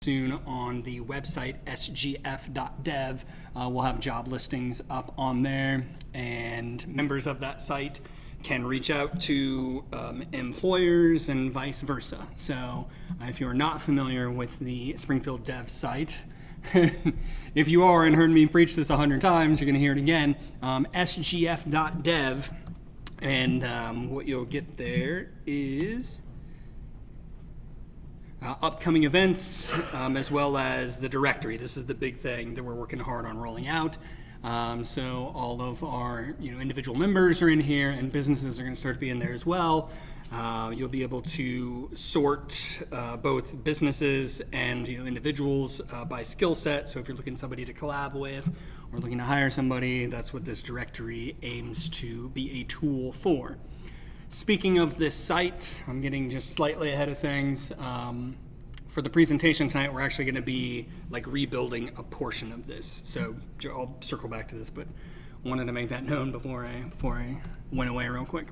soon on the website sgf.dev. We'll have job listings up on there, and members of that site can reach out to employers and vice versa. So if you're not familiar with the Springfield Dev site, if you are and heard me preach this 100 times, you're going to hear it again, sgf.dev, and what you'll get there is upcoming events, as well as the directory. This is the big thing that we're working hard on rolling out. So all of our individual members are in here, and businesses are going to start to be in there as well. You'll be able to sort both businesses and individuals by skill set. So if you're looking for somebody to collab with or looking to hire somebody, that's what this directory aims to be a tool for. Speaking of this site, I'm getting just slightly ahead of things. For the presentation tonight, we're actually going to be rebuilding a portion of this. So I'll circle back to this, but wanted to make that known before I went away real quick.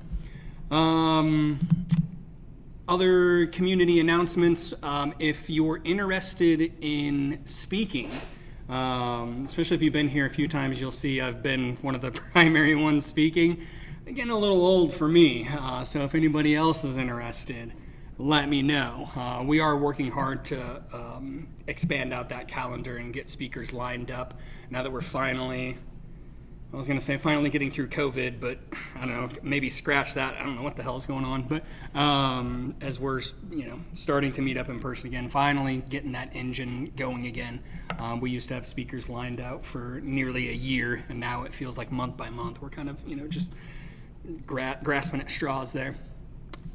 Other community announcements. If you're interested in speaking, especially if you've been here a few times, you'll see I've been one of the primary ones speaking. Getting a little old for me, so if anybody else is interested, let me know. We are working hard to expand out that calendar and get speakers lined up now that we're finally getting through COVID, but I don't know, maybe scratch that. I don't know what the hell is going on, but as we're starting to meet up in person again, finally getting that engine going again. We used to have speakers lined out for nearly a year, and now it feels like month by month. We're kind of just grasping at straws there.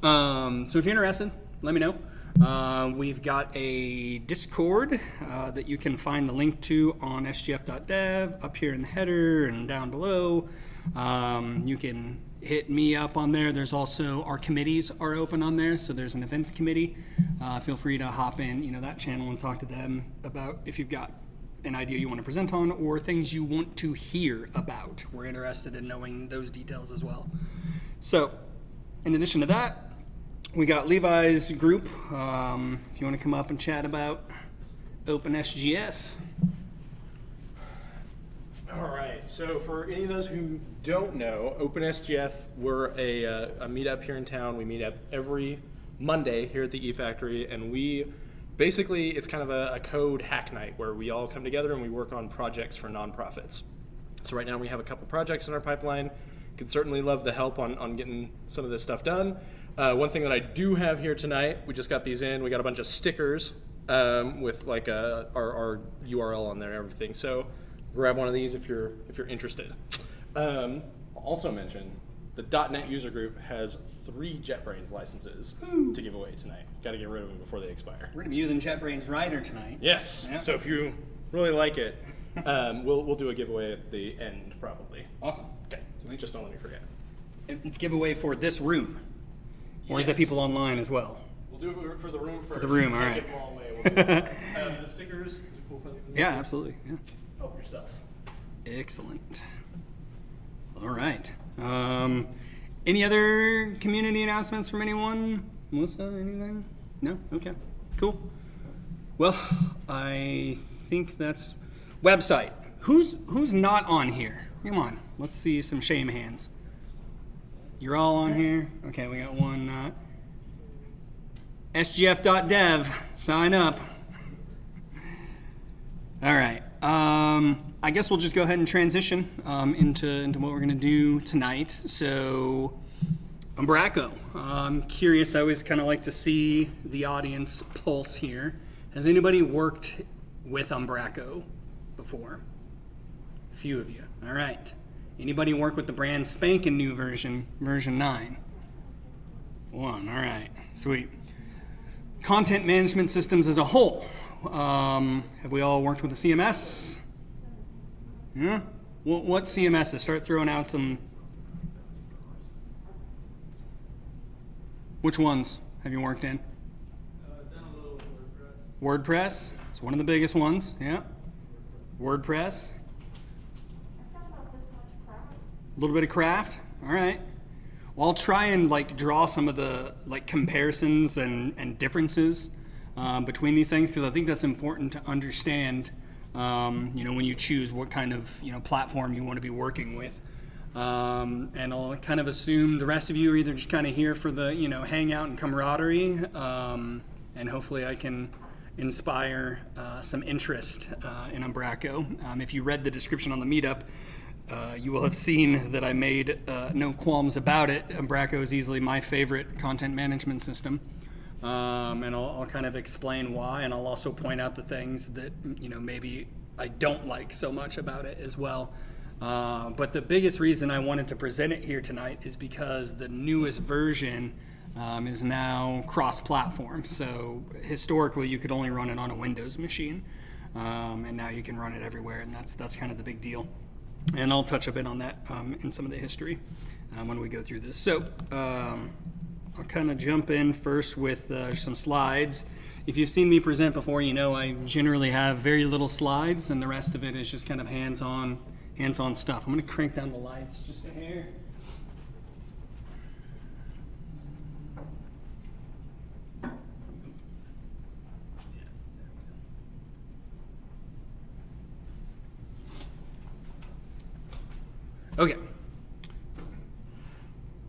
So if you're interested, let me know. We've got a Discord that you can find the link to on sgf.dev up here in the header and down below. You can hit me up on there. There's also our committees are open on there. So there's an events committee. Feel free to hop in that channel and talk to them about if you've got an idea you want to present on or things you want to hear about. We're interested in knowing those details as well. So in addition to that, we got Levi's group. If you want to come up and chat about OpenSGF. All right. So for any of those who don't know, OpenSGF, we're a meetup here in town. We meet up every Monday here at the E-Factory, and it's kind of a code hack night where we all come together and we work on projects for nonprofits. So right now we have a couple projects in our pipeline. Could certainly love the help on getting some of this stuff done. One thing that I do have here tonight, we just got these in. We got a bunch of stickers with our URL on there and everything. So grab one of these if you're interested. I'll also mention the .NET user group has 3 JetBrains licenses to give away tonight. Got to get rid of them before they expire. We're going to be using JetBrains Rider tonight. Yes. Yeah. So if you really like it, we'll do a giveaway at the end probably. Awesome. Okay. Just don't let me forget. It's giveaway for this room. Or is it people online as well? We'll do it for the room first. For the room, all right. Give them all away. The stickers, is it cool for them? Yeah, absolutely. Yeah. Help yourself. Excellent. All right. Any other community announcements from anyone? Melissa, anything? No? Okay. Cool. Well, I think that's website. Who's not on here? Come on. Let's see some shame hands. You're all on here? Okay, we got one. sgf.dev. Sign up. All right. I guess we'll just go ahead and transition into what we're going to do tonight. So, Umbraco. I'm curious. I always kind of like to see the audience pulse here. Has anybody worked with Umbraco before? A few of you. All right. Anybody work with the brand spanking new version 9? One. All right. Sweet. Content management systems as a whole. Have we all worked with a CMS? Yeah? What CMSs? Start throwing out some. Which ones have you worked in? Done a little WordPress. WordPress? It's one of the biggest ones. Yeah. WordPress. A little bit of craft. All right. Well, I'll try and draw some of the comparisons and differences between these things, because I think that's important to understand, when you choose what kind of, platform you want to be working with. And I'll kind of assume the rest of you are either just kind of here for the, hangout and camaraderie, and hopefully I can inspire some interest in Umbraco. If you read the description on the meetup, you will have seen that I made no qualms about it. Umbraco is easily my favorite content management system. And I'll kind of explain why, and I'll also point out the things that, maybe I don't like so much about it as well. But the biggest reason I wanted to present it here tonight is because the newest version is now cross-platform. So historically, you could only run it on a Windows machine, and now you can run it everywhere, and that's kind of the big deal. And I'll touch a bit on that in some of the history when we go through this. So I'll kind of jump in first with some slides. If you've seen me present before, I generally have very little slides, and the rest of it is just kind of hands-on stuff. I'm going to crank down the lights just a hair. Okay.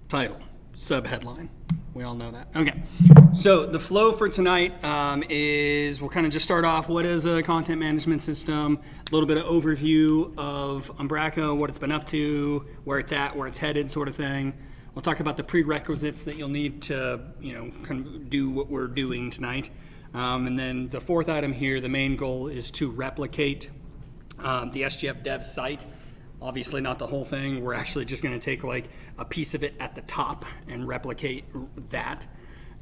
Title, subheadline. We all know that. Okay. So the flow for tonight is we'll kind of just start off. What is a content management system? A little bit of overview of Umbraco, what it's been up to, where it's at, where it's headed, sort of thing. We'll talk about the prerequisites that you'll need to, kind of do what we're doing tonight. And then the fourth item here, the main goal is to replicate the SGF dev site. Obviously not the whole thing. We're actually just going to take like a piece of it at the top and replicate that.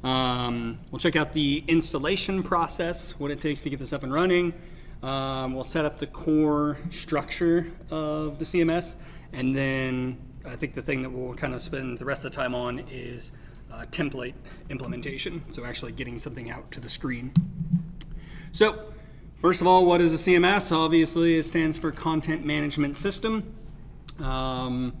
We'll check out the installation process, what it takes to get this up and running. We'll set up the core structure of the CMS. And then I think the thing that we'll kind of spend the rest of the time on is template implementation. So actually getting something out to the screen. So first of all, what is a CMS? Obviously, it stands for Content Management System. The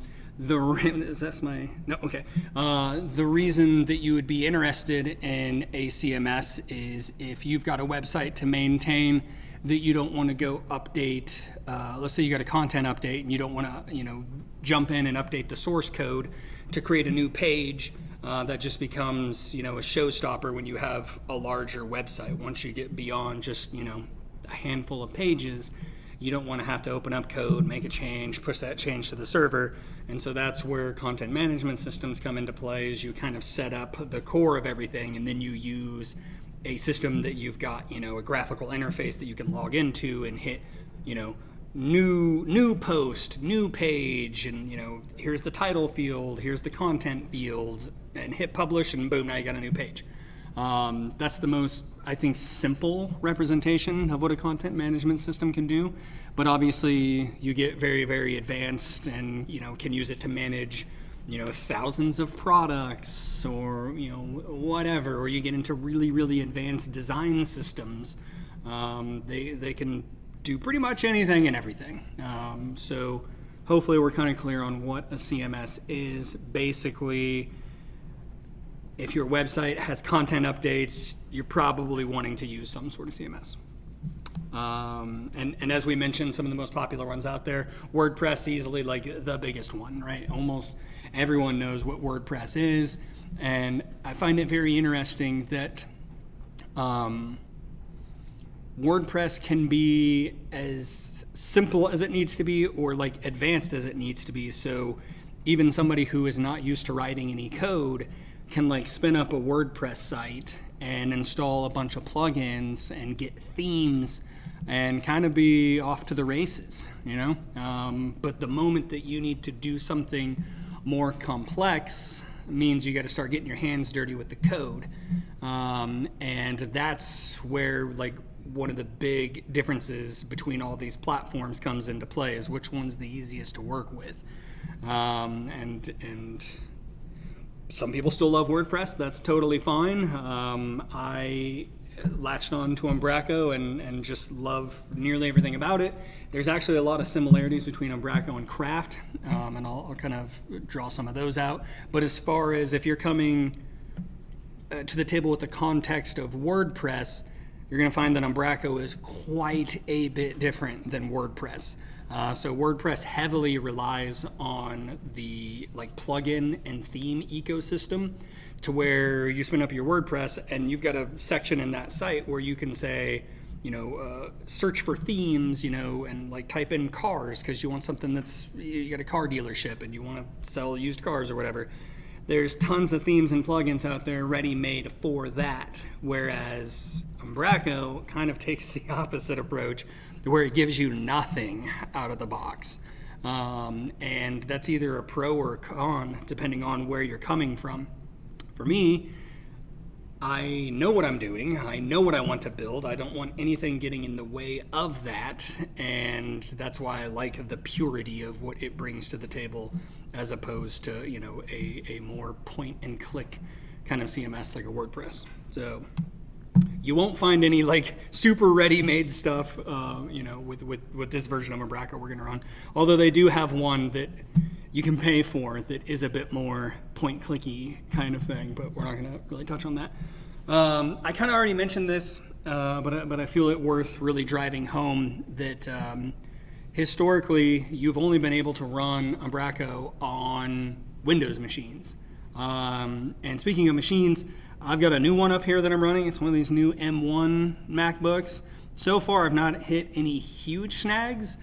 reason that you would be interested in a CMS is if you've got a website to maintain that you don't want to go update. Let's say you got a content update and you don't want to, jump in and update the source code to create a new page. That just becomes, a showstopper when you have a larger website. Once you get beyond just, a handful of pages, you don't want to have to open up code, make a change, push that change to the server. And so that's where content management systems come into play, is you kind of set up the core of everything, and then you use a system that you've got, a graphical interface that you can log into and hit, new post, new page, and here's the title field, here's the content fields, and hit publish, and boom, now you got a new page. That's the most, I think, simple representation of what a content management system can do. But obviously, you get very, very advanced and, can use it to manage, thousands of products or, whatever. Or you get into really, really advanced design systems. They can do pretty much anything and everything. So hopefully we're kind of clear on what a CMS is. Basically, if your website has content updates, you're probably wanting to use some sort of CMS. And as we mentioned, some of the most popular ones out there, WordPress easily like the biggest one, right? Almost everyone knows what WordPress is. And I find it very interesting that WordPress can be as simple as it needs to be or like advanced as it needs to be. So even somebody who is not used to writing any code can like spin up a WordPress site and install a bunch of plugins and get themes and kind of be off to the races, But the moment that you need to do something more complex means you got to start getting your hands dirty with the code. And that's where like one of the big differences between all these platforms comes into play, is which one's the easiest to work with. And some people still love WordPress. That's totally fine. I latched on to Umbraco and just love nearly everything about it. There's actually a lot of similarities between Umbraco and Craft, and I'll kind of draw some of those out. But as far as if you're coming to the table with the context of WordPress, you're going to find that Umbraco is quite a bit different than WordPress. So WordPress heavily relies on the like plugin and theme ecosystem, to where you spin up your WordPress and you've got a section in that site where you can say, search for themes, and like type in cars because you want something you got a car dealership and you want to sell used cars or whatever. There's tons of themes and plugins out there ready-made for that, whereas Umbraco kind of takes the opposite approach, where it gives you nothing out of the box. And that's either a pro or a con, depending on where you're coming from. For me, I know what I'm doing. I know what I want to build. I don't want anything getting in the way of that. And that's why I like the purity of what it brings to the table, as opposed to, a more point and click kind of CMS like a WordPress. So you won't find any like super ready-made stuff, with this version of Umbraco we're going to run. Although they do have one that you can pay for that is a bit more point-clicky kind of thing, but we're not going to really touch on that. I kind of already mentioned this, but I feel it worth really driving home that historically you've only been able to run Umbraco on Windows machines. And speaking of machines, I've got a new one up here that I'm running. It's one of these new M1 MacBooks. So far, I've not hit any huge snags,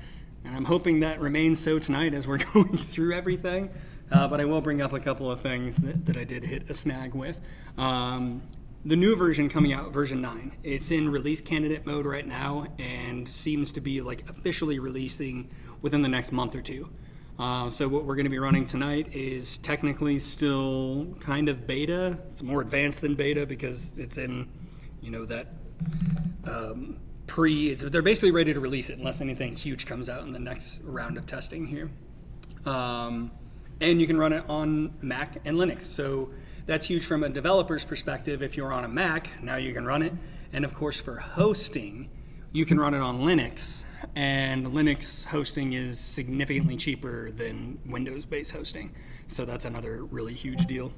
and I'm hoping that remains so tonight as we're going through everything. But I will bring up a couple of things that I did hit a snag with. The new version coming out, version 9, it's in release candidate mode right now and seems to be like officially releasing within the next month or two. So what we're going to be running tonight is technically still kind of beta. It's more advanced than beta because it's in, that they're basically ready to release it unless anything huge comes out in the next round of testing here. And you can run it on Mac and Linux. So that's huge from a developer's perspective. If you're on a Mac, now you can run it. And of course, for hosting, you can run it on Linux. And Linux hosting is significantly cheaper than Windows-based hosting. So that's another really huge deal.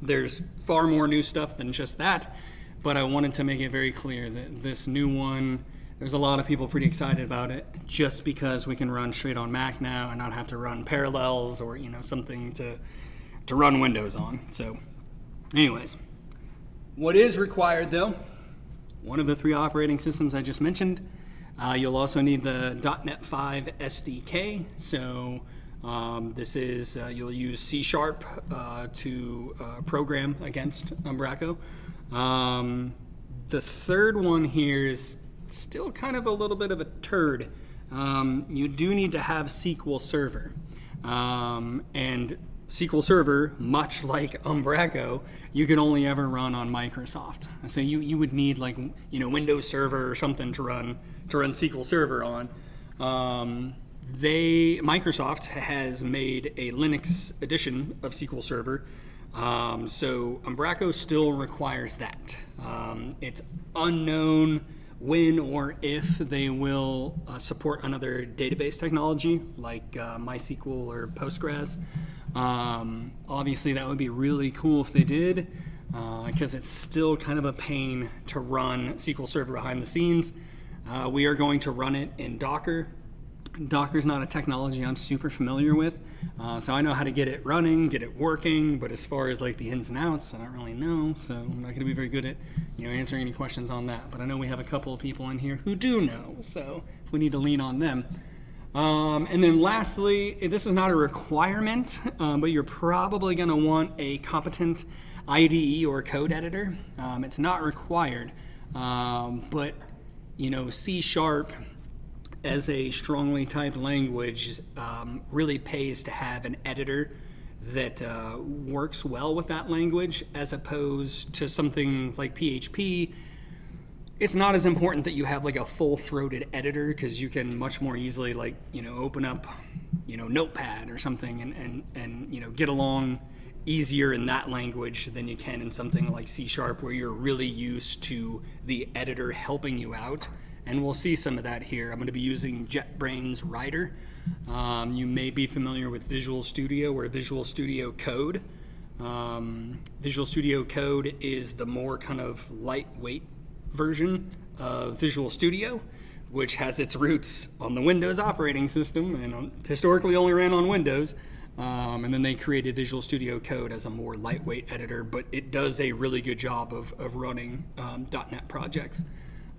There's far more new stuff than just that, but I wanted to make it very clear that this new one, there's a lot of people pretty excited about it just because we can run straight on Mac now and not have to run Parallels or, something to run Windows on. So anyways, what is required though, one of the 3 operating systems I just mentioned. You'll also need the .NET 5 SDK. So this is, you'll use C# to program against Umbraco. The third one here is still kind of a little bit of a turd. You do need to have SQL Server. And SQL Server, much like Umbraco, you can only ever run on Microsoft. So you would need like, Windows Server or something to run SQL Server on. Microsoft has made a Linux edition of SQL Server. So Umbraco still requires that. It's unknown when or if they will support another database technology like MySQL or Postgres. Obviously that would be really cool if they did, because it's still kind of a pain to run SQL Server behind the scenes. We are going to run it in Docker. Docker's not a technology I'm super familiar with, so I know how to get it running, get it working, but as far as like the ins and outs, I don't really know, so I'm not going to be very good at answering any questions on that. But I know we have a couple of people in here who do know, so if we need to lean on them. And then lastly, this is not a requirement, but you're probably going to want a competent IDE or code editor. It's not required, but C# as a strongly typed language really pays to have an editor that works well with that language, as opposed to something like PHP. It's not as important that you have like a full-throated editor, because you can much more easily open up Notepad or something and get along easier in that language than you can in something like C# where you're really used to the editor helping you out. And we'll see some of that here. I'm going to be using JetBrains Rider. You may be familiar with Visual Studio or Visual Studio Code. Visual Studio Code is the more kind of lightweight version of Visual Studio, which has its roots on the Windows operating system and historically only ran on Windows. And then they created Visual Studio Code as a more lightweight editor, but it does a really good job of running .NET projects.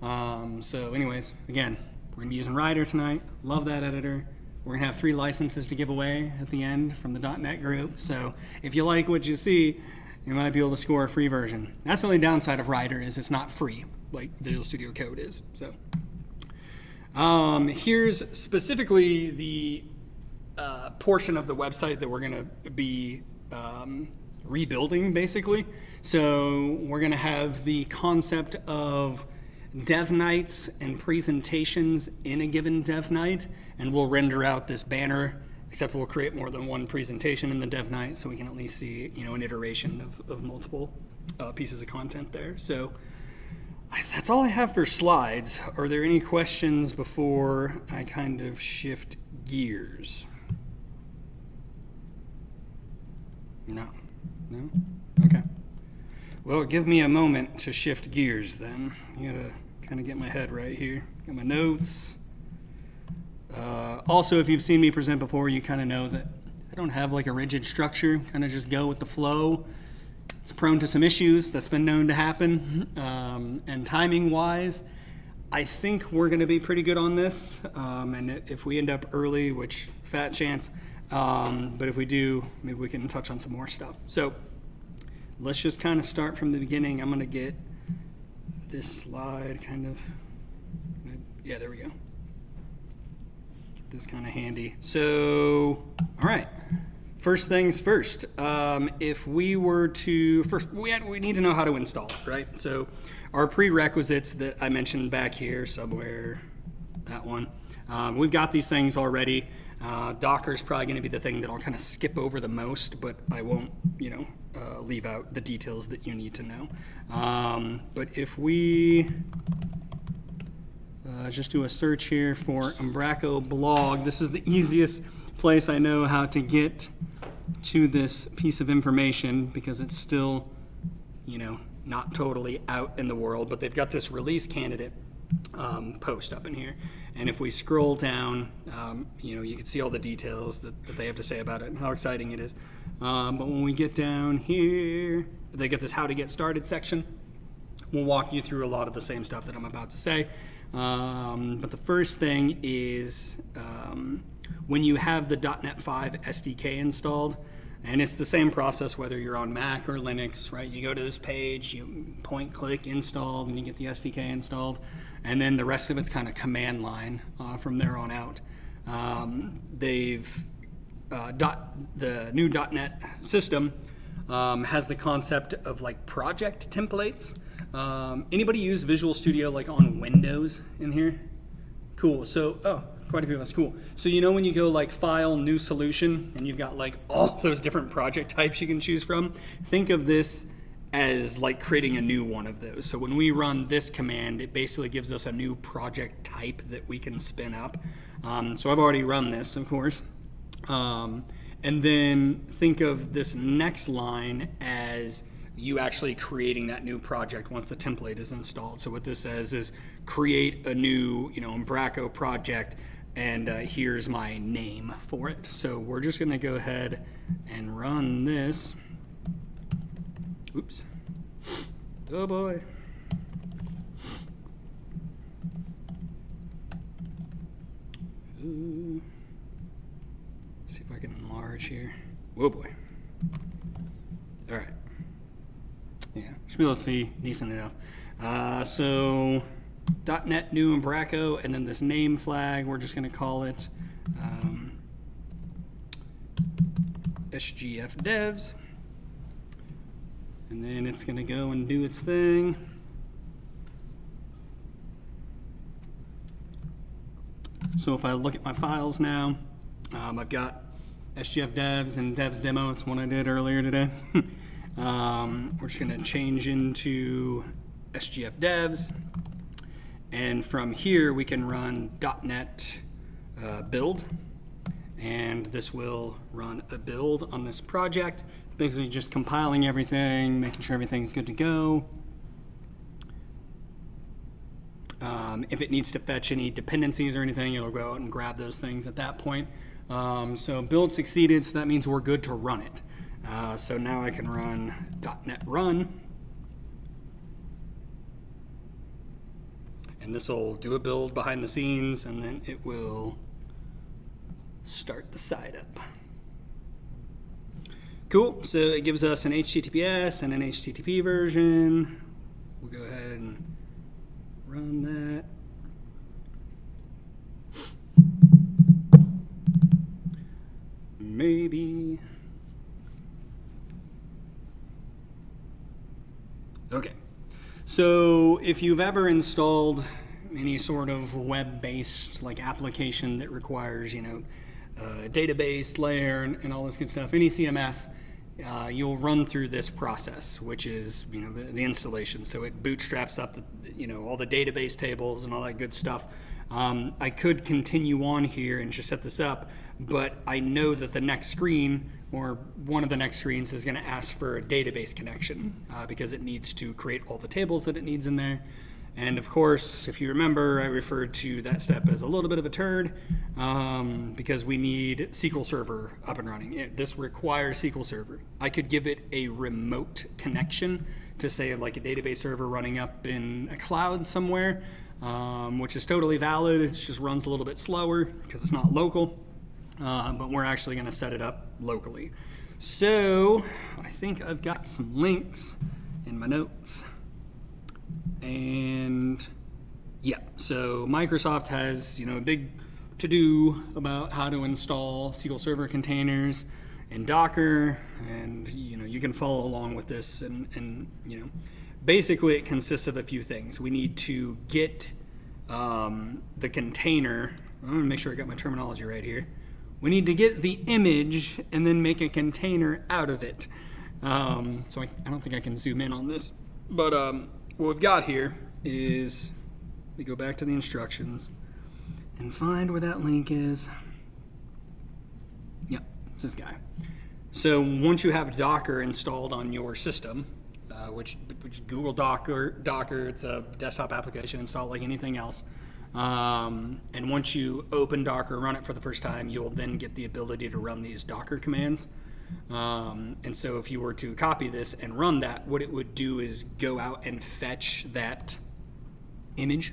So anyways, again, we're going to be using Rider tonight. Love that editor. We're going to have 3 licenses to give away at the end from the .NET group. So if you like what you see, you might be able to score a free version. That's the only downside of Rider is it's not free like Visual Studio Code is. So here's specifically the portion of the website that we're going to be rebuilding, basically. So we're going to have the concept of dev nights and presentations in a given dev night, and we'll render out this banner, except we'll create more than one presentation in the dev night so we can at least see, an iteration of multiple pieces of content there. So that's all I have for slides. Are there any questions before I kind of shift gears? No? Okay. Well, give me a moment to shift gears then. I gotta kind of get my head right here. Got my notes. Also, if you've seen me present before, you kind of know that I don't have like a rigid structure, kind of just go with the flow. It's prone to some issues. That's been known to happen. And timing wise, I think we're going to be pretty good on this. And if we end up early, which fat chance, but if we do, maybe we can touch on some more stuff. So let's just kind of start from the beginning. I'm going to get this slide kind of, yeah, there we go. Get this kind of handy. So, all right. First things first, if we were to, first, we need to know how to install it, right? So our prerequisites that I mentioned back here somewhere, that one, we've got these things already. Docker is probably going to be the thing that I'll kind of skip over the most, but I won't, leave out the details that you need to know. But if we just do a search here for Umbraco blog, this is the easiest place I know how to get to this piece of information because it's still, not totally out in the world, but they've got this release candidate post up in here. And if we scroll down, you can see all the details that they have to say about it and how exciting it is. But when we get down here, they get this how to get started section. We'll walk you through a lot of the same stuff that I'm about to say. But the first thing is when you have the .NET 5 SDK installed, and it's the same process whether you're on Mac or Linux, right? You go to this page, you point, click, install, and you get the SDK installed. And then the rest of it's kind of command line from there on out. The new .NET system has the concept of like project templates. Anybody use Visual Studio like on Windows in here? Cool. So, quite a few of us. Cool. So when you go like File, New Solution, and you've got like all those different project types you can choose from, think of this as like creating a new one of those. So when we run this command, it basically gives us a new project type that we can spin up. So I've already run this, of course. And then think of this next line as you actually creating that new project once the template is installed. So what this says is create a new, Umbraco project, and here's my name for it. So we're just going to go ahead and run this. Oops. Oh boy. Ooh. See if I can enlarge here. Whoa boy. All right. Yeah, should be able to see decent enough. So .NET new Umbraco, and then this name flag, we're just going to call it SGF devs. And then it's going to go and do its thing. So if I look at my files now, I've got SGF devs and devs demo. It's one I did earlier today. We're just going to change into SGF devs. And from here, we can run .NET build. And this will run a build on this project. Basically just compiling everything, making sure everything's good to go. If it needs to fetch any dependencies or anything, it'll go out and grab those things at that point. So build succeeded, so that means we're good to run it. So now I can run .NET run. And this will do a build behind the scenes, and then it will start the site up. Cool, so it gives us an HTTPS and an HTTP version. We'll go ahead and run that. Maybe. Okay, so if you've ever installed any sort of web-based like application that requires, a database layer and all this good stuff, any CMS, you'll run through this process, which is, the installation. So it bootstraps up, all the database tables and all that good stuff. I could continue on here and just set this up, but I know that the next screen or one of the next screens is going to ask for a database connection because it needs to create all the tables that it needs in there. And of course, if you remember, I referred to that step as a little bit of a turd because we need SQL Server up and running. This requires SQL Server. I could give it a remote connection to say like a database server running up in a cloud somewhere, which is totally valid. It just runs a little bit slower because it's not local, but we're actually going to set it up locally. So I think I've got some links in my notes. And yeah, so Microsoft has, a big to-do about how to install SQL Server containers in Docker, and you can follow along with this. And basically it consists of a few things. We need to get the container. I'm going to make sure I got my terminology right here. We need to get the image and then make a container out of it. So I don't think I can zoom in on this, but what we've got here is, we go back to the instructions and find where that link is. Yep, it's this guy. So once you have Docker installed on your system, which Google Docker, it's a desktop application installed like anything else. And once you open Docker, run it for the first time, you'll then get the ability to run these Docker commands. And so if you were to copy this and run that, what it would do is go out and fetch that image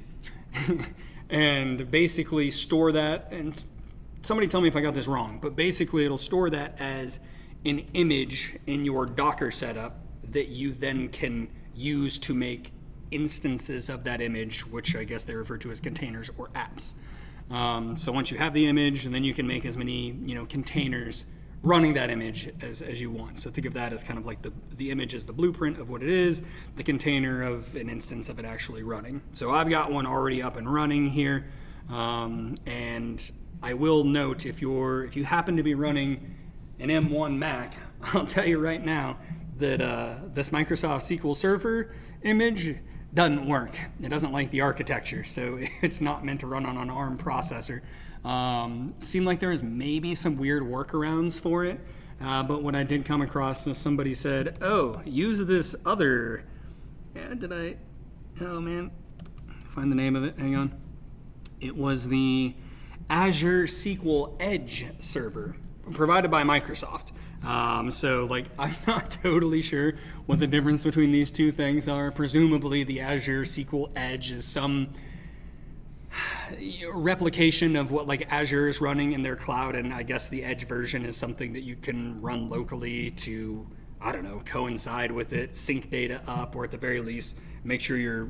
and basically store that. And somebody tell me if I got this wrong, but basically it'll store that as an image in your Docker setup that you then can use to make instances of that image, which I guess they refer to as containers or apps. So once you have the image, and then you can make as many containers running that image as you want. So think of that as kind of like the image is the blueprint of what it is, the container of an instance of it actually running. So I've got one already up and running here, and I will note if you happen to be running an M1 Mac, I'll tell you right now that this Microsoft SQL Server image doesn't work. It doesn't like the architecture, so it's not meant to run on an ARM processor. Seemed like there was maybe some weird workarounds for it, but what I did come across is somebody said, oh, use this other, oh man, find the name of it, hang on. It was the Azure SQL Edge server provided by Microsoft. So like, I'm not totally sure what the difference between these two things are. Presumably the Azure SQL Edge is some replication of what like Azure is running in their cloud, and I guess the Edge version is something that you can run locally to, I don't know, coincide with it, sync data up, or at the very least make sure you're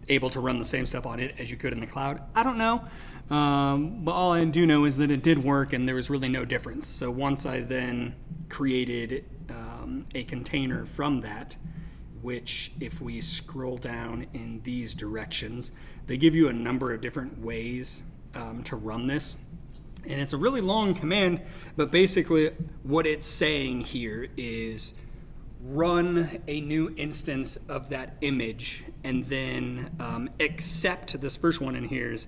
able to run the same stuff on it as you could in the cloud. I don't know, but all I do know is that it did work and there was really no difference. So once I then created a container from that, which if we scroll down in these directions, they give you a number of different ways to run this. And it's a really long command, but basically what it's saying here is run a new instance of that image and then accept, this first one in here is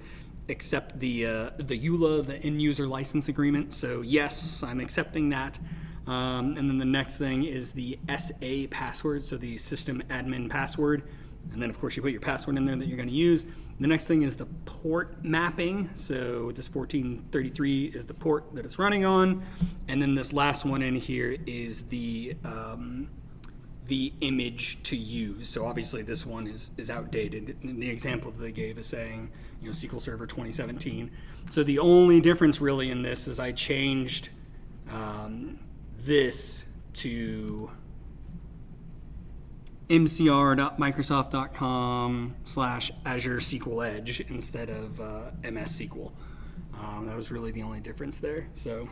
accept the EULA, the end user license agreement. So yes, I'm accepting that. And then the next thing is the SA password, so the system admin password. And then of course you put your password in there that you're going to use. The next thing is the port mapping. So this 1433 is the port that it's running on. And then this last one in here is the image to use. So obviously this one is outdated. And the example that they gave is saying, SQL Server 2017. So the only difference really in this is I changed this to mcr.microsoft.com/Azure SQL Edge instead of MS SQL. That was really the only difference there. So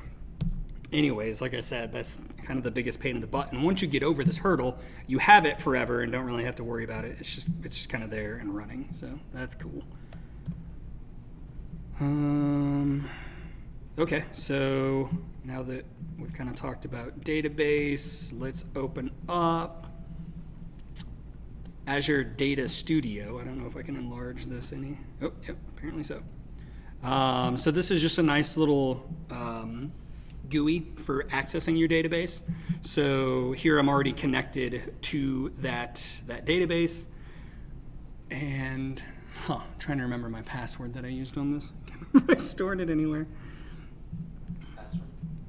anyways, like I said, that's kind of the biggest pain in the butt. And once you get over this hurdle, you have it forever and don't really have to worry about it. It's just kind of there and running. So that's cool. Okay, so now that we've kind of talked about database, let's open up Azure Data Studio. I don't know if I can enlarge this any. Oh, yep, apparently so. So this is just a nice little GUI for accessing your database. So here I'm already connected to that database. And I'm trying to remember my password that I used on this. I can't remember if I stored it anywhere.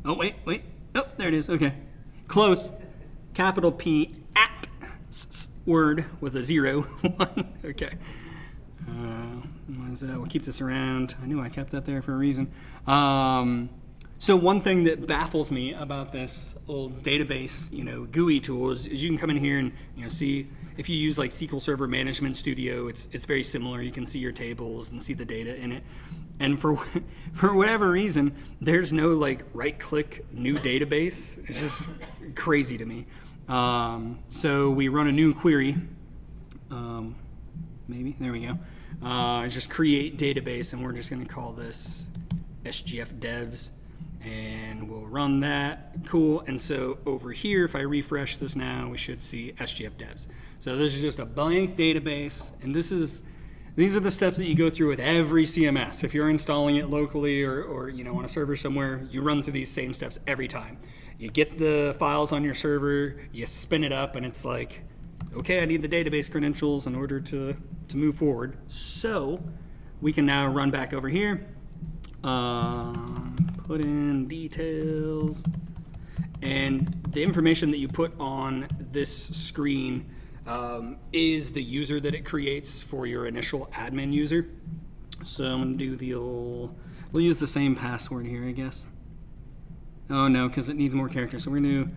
Oh, wait. Oh, there it is. Okay. Close. Capital P at word with a 0 1. Okay. We'll keep this around. I knew I kept that there for a reason. So one thing that baffles me about this old database, GUI tool is you can come in here and see if you use like SQL Server Management Studio. It's very similar. You can see your tables and see the data in it. And for whatever reason, there's no like right-click new database. It's just crazy to me. So we run a new query. Maybe there we go. Just create database, and we're just going to call this SGF devs, and we'll run that. Cool. And so over here, if I refresh this now, we should see SGF devs. So this is just a blank database, and these are the steps that you go through with every CMS. If you're installing it locally or on a server somewhere, you run through these same steps every time. You get the files on your server, you spin it up, and it's like, okay, I need the database credentials in order to move forward. So we can now run back over here, put in details, and the information that you put on this screen is the user that it creates for your initial admin user. So I'm going to do we'll use the same password here, I guess. Oh no, because it needs more characters. So we're going to do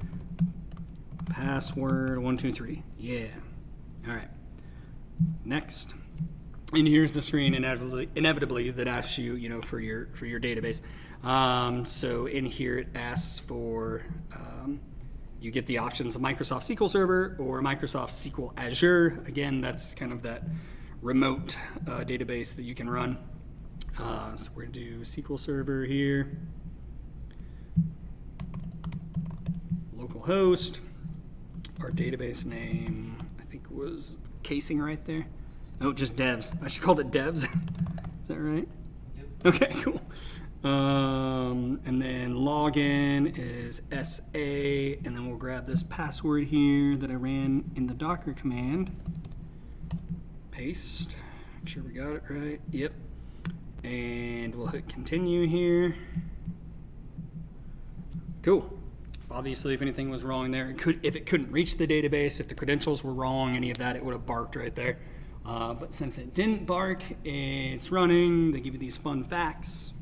password 123. Yeah. All right. Next. And here's the screen inevitably that asks you, for your database. So in here it asks for you get the options of Microsoft SQL Server or Microsoft SQL Azure. Again, that's kind of that remote database that you can run. So we're going to do SQL Server here. Localhost. Our database name, I think, was casing right there. Oh, just devs. I should call it devs. Is that right? Yep. Okay, cool. And then login is SA, and then we'll grab this password here that I ran in the Docker command. Paste. Make sure we got it right. Yep. And we'll hit continue here. Cool. Obviously, if anything was wrong there, if it couldn't reach the database, if the credentials were wrong, any of that, it would have barked right there. But since it didn't bark, it's running. They give you these fun facts.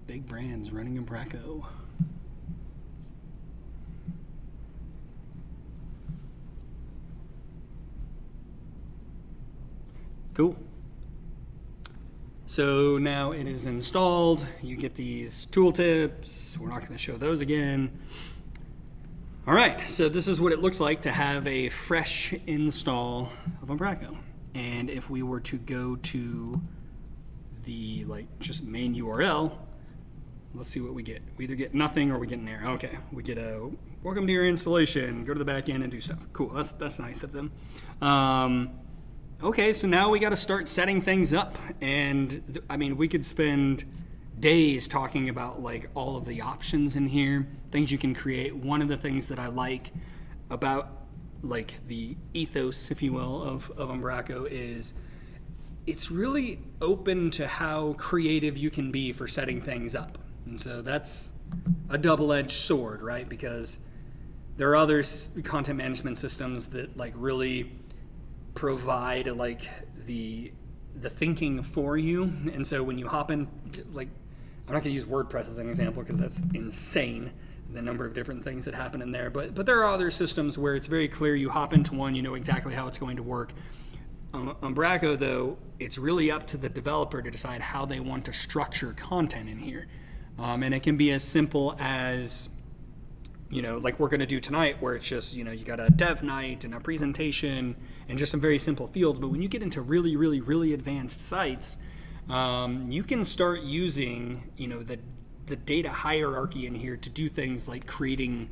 Big brands running Umbraco. Cool. So now it is installed. You get these tooltips. We're not going to show those again. All right, so this is what it looks like to have a fresh install of Umbraco. And if we were to go to the just main URL, let's see what we get. We either get nothing or we get an error. Okay, we get a welcome to your installation. Go to the back end and do stuff. Cool, that's nice of them. Okay, so now we got to start setting things up, and we could spend days talking about all of the options in here, things you can create. One of the things that I like about like the ethos, if you will, of Umbraco is it's really open to how creative you can be for setting things up. And so that's a double-edged sword, right? Because there are other content management systems that like really provide like the thinking for you. And so when you hop in, like, I'm not going to use WordPress as an example because that's insane, the number of different things that happen in there. But there are other systems where it's very clear you hop into one, you know exactly how it's going to work. Umbraco, though, it's really up to the developer to decide how they want to structure content in here. And it can be as simple as, you know, like we're going to do tonight, where it's just, you know, you got a dev night and a presentation and just some very simple fields. But when you get into really, really, really advanced sites, you can start using, you know, the data hierarchy in here to do things like creating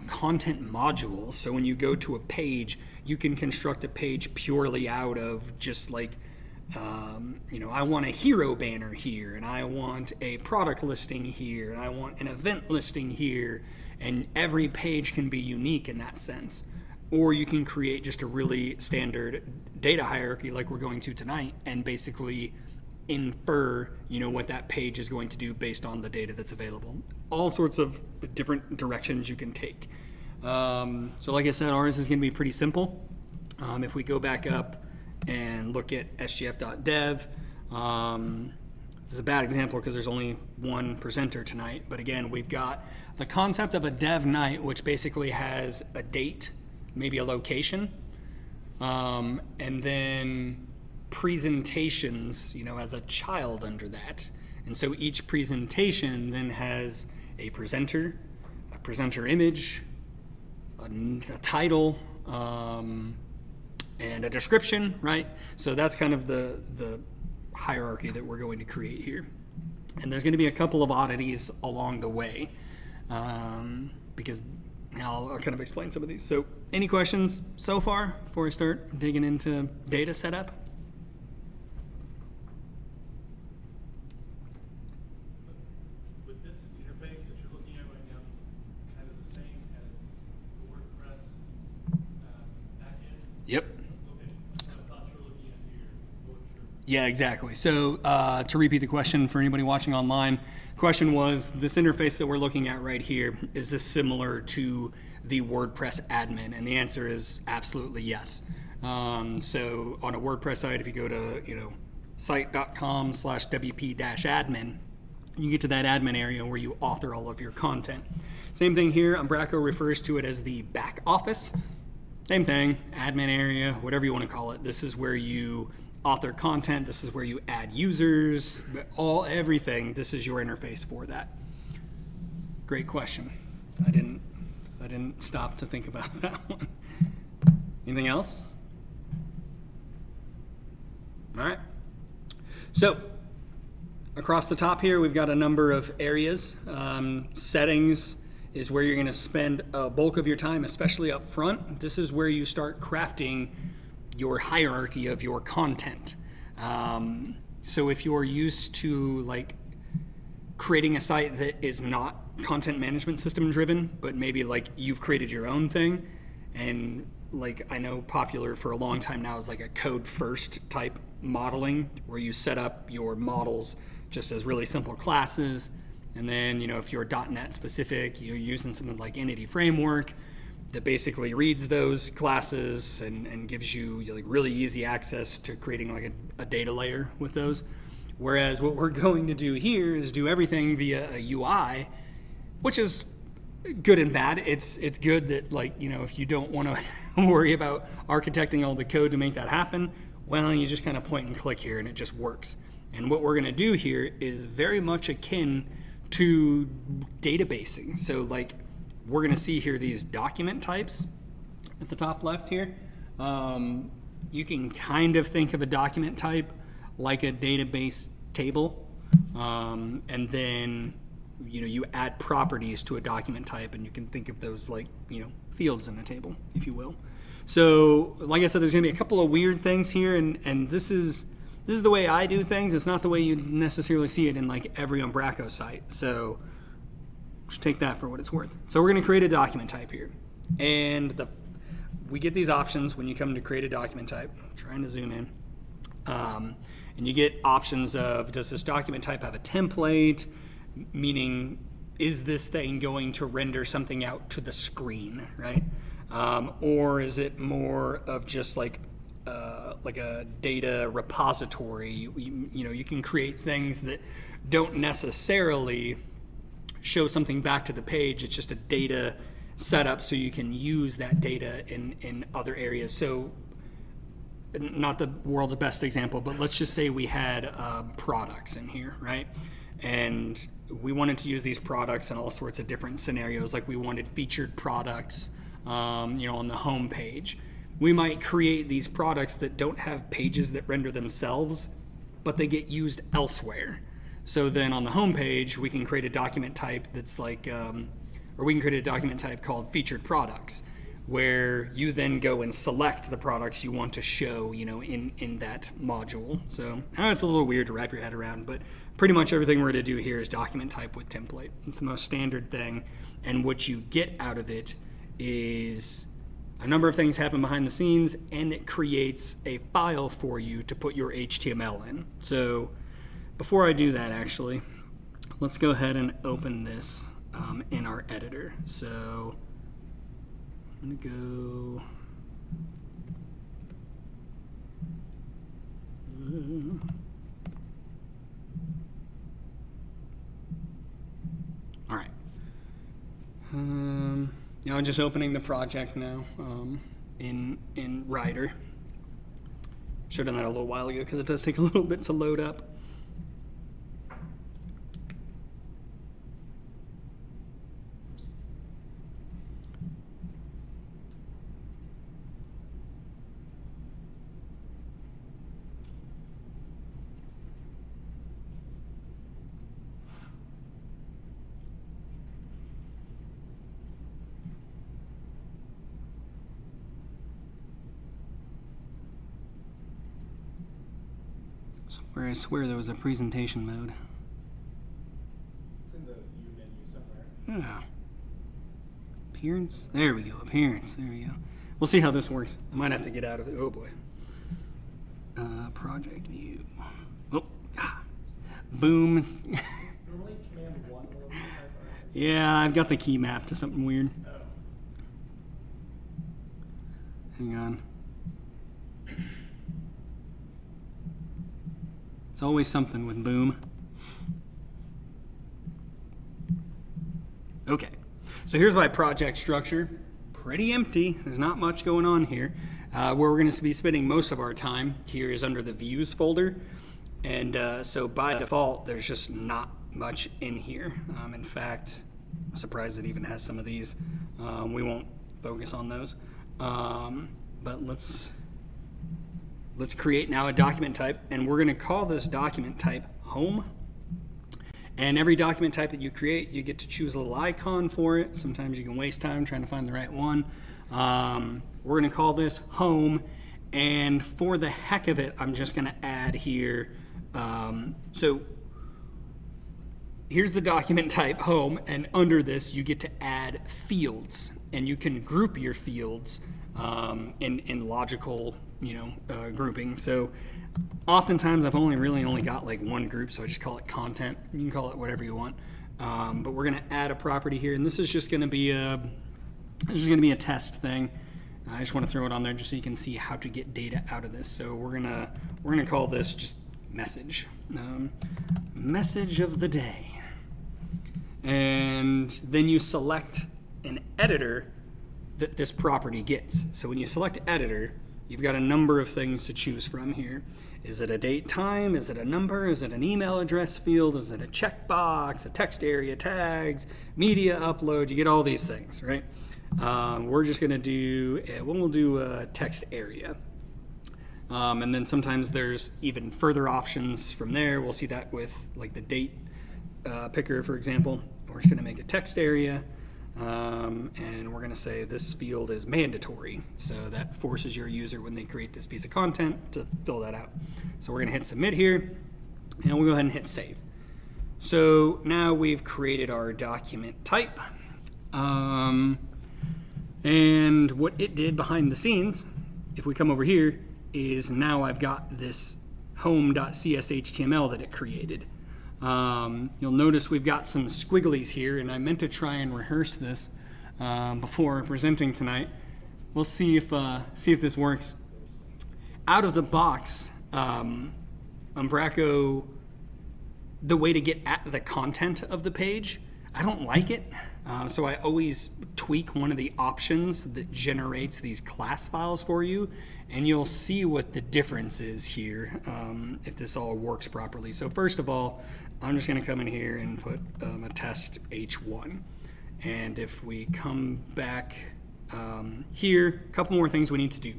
content modules. So when you go to a page, you can construct a page purely out of just like, you know, I want a hero banner here, and I want a product listing here, and I want an event listing here, and every page can be unique in that sense. Or you can create just a really standard data hierarchy like we're going to tonight, and basically infer, you know, what that page is going to do based on the data that's available. All sorts of different directions you can take. So like I said, ours is going to be pretty simple. If we go back up and look at sgf.dev, this is a bad example because there's only one presenter tonight. But again, we've got the concept of a dev night, which basically has a date, maybe a location, and then presentations, you know, as a child under that. And so each presentation then has a presenter image, a title, and a description, right? So that's kind of the hierarchy that we're going to create here. And there's going to be a couple of oddities along the way, because I'll kind of explain some of these. So any questions so far before I start digging into data setup? With this interface that you're looking at right now, is kind of the same as the WordPress backend? Yep. Okay. I thought you were looking at here. Yeah, exactly. So to repeat the question for anybody watching online, question was, this interface that we're looking at right here, is this similar to the WordPress admin? And the answer is absolutely yes. So on a WordPress site, if you go to, you know, site.com/wp-admin, you get to that admin area where you author all of your content. Same thing here. Umbraco refers to it as the back office. Same thing, admin area, whatever you want to call it. This is where you author content. This is where you add users, everything. This is your interface for that. Great question. I didn't stop to think about that one. Anything else? All right. So across the top here, we've got a number of areas. Settings is where you're going to spend a bulk of your time, especially up front. This is where you start crafting your hierarchy of your content. So if you're used to like creating a site that is not content management system driven, but maybe like you've created your own thing, and like I know popular for a long time now is like a code first type modeling, where you set up your models just as really simple classes, and then, you know, if you're .NET specific, you're using something like Entity Framework that basically reads those classes and gives you like really easy access to creating like a data layer with those. Whereas what we're going to do here is do everything via a UI, which is good and bad. It's good that, like, you know, if you don't want to worry about architecting all the code to make that happen, well, you just kind of point and click here and it just works. And what we're going to do here is very much akin to databasing. So like we're going to see here these document types at the top left here. You can kind of think of a document type like a database table, and then, you know, you add properties to a document type, and you can think of those like, you know, fields in a table, if you will. So like I said, there's going to be a couple of weird things here, and this is the way I do things. It's not the way you necessarily see it in like every Umbraco site. So just take that for what it's worth. So we're going to create a document type here. And we get these options when you come to create a document type. I'm trying to zoom in. And you get options of, does this document type have a template? Meaning, is this thing going to render something out to the screen, right? Or is it more of just like a data repository? You can create things that don't necessarily show something back to the page. It's just a data setup so you can use that data in other areas. So not the world's best example, but let's just say we had products in here, right? And we wanted to use these products in all sorts of different scenarios. Like we wanted featured products, on the home page. We might create these products that don't have pages that render themselves, but they get used elsewhere. So then on the home page, we can create a document type that's like, or we can create a document type called featured products, where you then go and select the products you want to show, in that module. So I know it's a little weird to wrap your head around, but pretty much everything we're going to do here is document type with template. It's the most standard thing, and what you get out of it is a number of things happen behind the scenes, and it creates a file for you to put your HTML in. So before I do that, actually, let's go ahead and open this in our editor. So I'm gonna go. All right. I'm just opening the project now in Writer. Should have done that a little while ago because it does take a little bit to load up. Where I swear there was a presentation mode. It's in the U menu somewhere. Yeah. Appearance? There we go. Appearance. There we go. We'll see how this works. I might have to get out of it. Oh boy. Project view. Oh. Boom. Normally command 1 will be type. Yeah, I've got the key map to something weird. Oh. Hang on. It's always something with boom. Okay, so here's my project structure. Pretty empty. There's not much going on here. Where we're going to be spending most of our time here is under the views folder. And so by default, there's just not much in here. In fact, I'm surprised it even has some of these. We won't focus on those. But let's create now a document type, and we're going to call this document type home. And every document type that you create, you get to choose a little icon for it. Sometimes you can waste time trying to find the right one. We're going to call this home, and for the heck of it, I'm just going to add here. So here's the document type home, and under this, you get to add fields, and you can group your fields in logical grouping. So oftentimes I've only got like one group, so I just call it content. You can call it whatever you want, but we're going to add a property here, and this is just going to be a test thing. I just want to throw it on there just so you can see how to get data out of this. So we're gonna call this just message, message of the day, and then you select an editor that this property gets. So when you select editor, you've got a number of things to choose from here. Is it a date, time? Is it a number? Is it an email address field? Is it a checkbox, a text area, tags, media upload? You get all these things, right? We're just gonna do, we'll do a text area. And then sometimes there's even further options from there. We'll see that with like the date picker, for example. We're just gonna make a text area. And we're going to say this field is mandatory, so that forces your user when they create this piece of content to fill that out. So we're going to hit submit here, and we'll go ahead and hit save. So now we've created our document type, and And what it did behind the scenes, if we come over here, is now I've got this home.cshtml that it created. You'll notice we've got some squigglies here, and I meant to try and rehearse this before presenting tonight. We'll see if this works. Out of the box, Umbraco, the way to get at the content of the page, I don't like it. So I always tweak one of the options that generates these class files for you, and you'll see what the difference is here if this all works properly. So first of all, I'm just going to come in here and put a test H1. And if we come back here, a couple more things we need to do.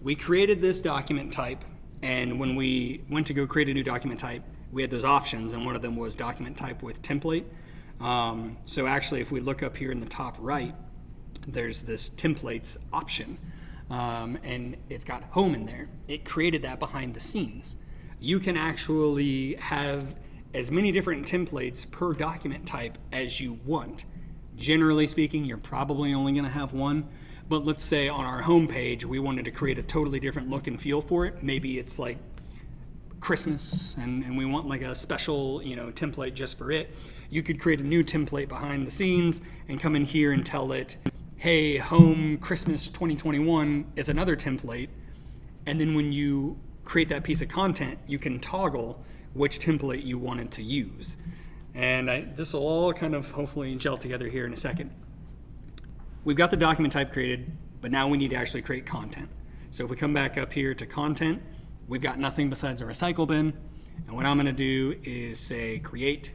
We created this document type, and when we went to go create a new document type, we had those options, and one of them was document type with template. So actually, if we look up here in the top right, there's this templates option, and it's got home in there. It created that behind the scenes. You can actually have as many different templates per document type as you want. Generally speaking, you're probably only going to have one, but let's say on our home page, we wanted to create a totally different look and feel for it. Maybe it's like Christmas, and we want like a special, template just for it. You could create a new template behind the scenes and come in here and tell it, hey, home Christmas 2021 is another template. And then when you create that piece of content, you can toggle which template you wanted to use. And this will all kind of hopefully gel together here in a second. We've got the document type created, but now we need to actually create content. So if we come back up here to content, we've got nothing besides a recycle bin. And what I'm going to do is say create.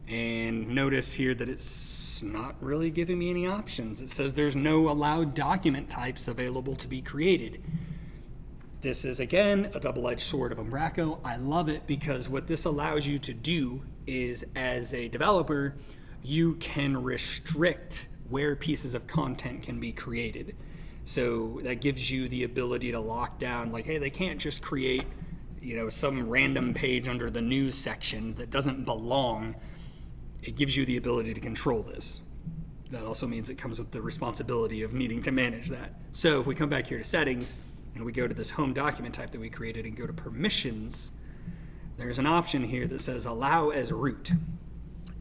And notice here that it's not really giving me any options. It says there's no allowed document types available to be created. This is, again, a double-edged sword of Umbraco. I love it because what this allows you to do is, as a developer, you can restrict where pieces of content can be created. So that gives you the ability to lock down, like, hey, they can't just create, some random page under the news section that doesn't belong. It gives you the ability to control this. That also means it comes with the responsibility of needing to manage that. So if we come back here to settings and we go to this home document type that we created and go to permissions, there's an option here that says allow as root.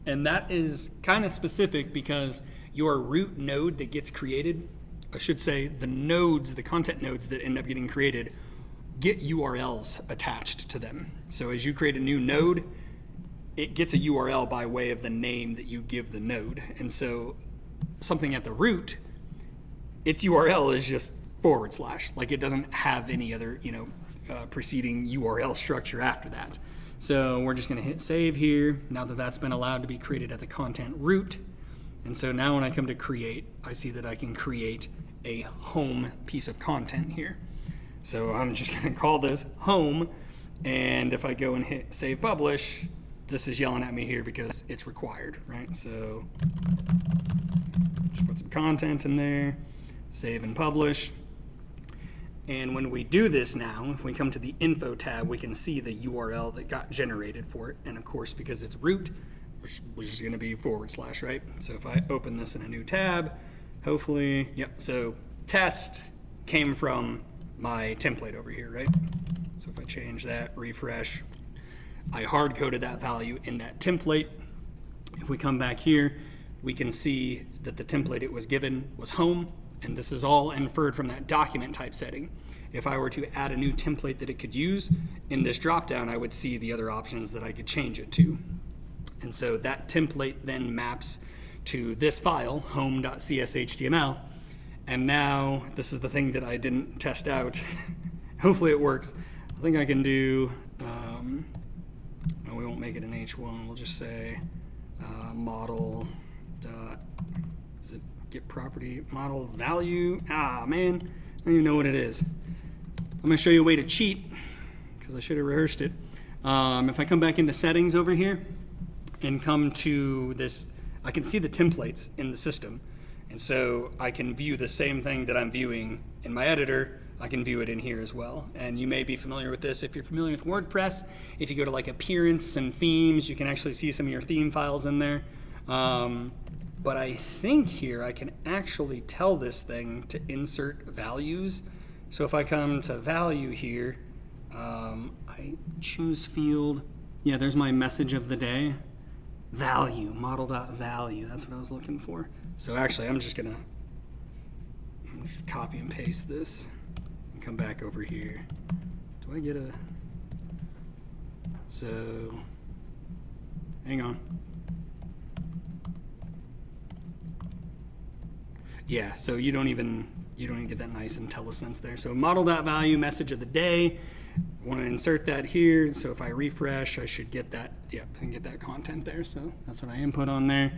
And that is kind of specific because your root node that gets created, I should say the nodes, the content nodes that end up getting created, get URLs attached to them. So as you create a new node, it gets a URL by way of the name that you give the node. And so something at the root, its URL is just /, like it doesn't have any other, preceding URL structure after that. So we're just going to hit save here now that that's been allowed to be created at the content root. And so now when I come to create, I see that I can create a home piece of content here. So I'm just going to call this home. And if I go and hit save publish, this is yelling at me here because it's required, right? So just put some content in there, save and publish. And when we do this now, if we come to the info tab, we can see the URL that got generated for it. And of course, because it's root, which is going to be /, right? So if I open this in a new tab, hopefully, yep. So test came from my template over here, right? So if I change that, refresh, I hard coded that value in that template. If we come back here, we can see that the template it was given was home, and this is all inferred from that document type setting. If I were to add a new template that it could use in this dropdown, I would see the other options that I could change it to. And so that template then maps to this file, home.cshtml. And now this is the thing that I didn't test out. Hopefully it works. I think I can do, we won't make it an H1. We'll just say model dot, is it get property model value? Ah, man, I don't even know what it is. I'm going to show you a way to cheat because I should have rehearsed it. If I come back into settings over here and come to this, I can see the templates in the system. And so I can view the same thing that I'm viewing in my editor. I can view it in here as well. And you may be familiar with this if you're familiar with WordPress. If you go to like appearance and themes, you can actually see some of your theme files in there. but I think here I can actually tell this thing to insert values. So if I come to value here, I choose field. Yeah, there's my message of the day. Value, model.value. That's what I was looking for. So actually, I'm just copy and paste this and come back over here. Do I get a... So, hang on. Yeah, so you don't even get that nice IntelliSense there. So model.value, message of the day. Want to insert that here. So if I refresh, I should get that. Yeah, I can get that content there. So that's what I input on there.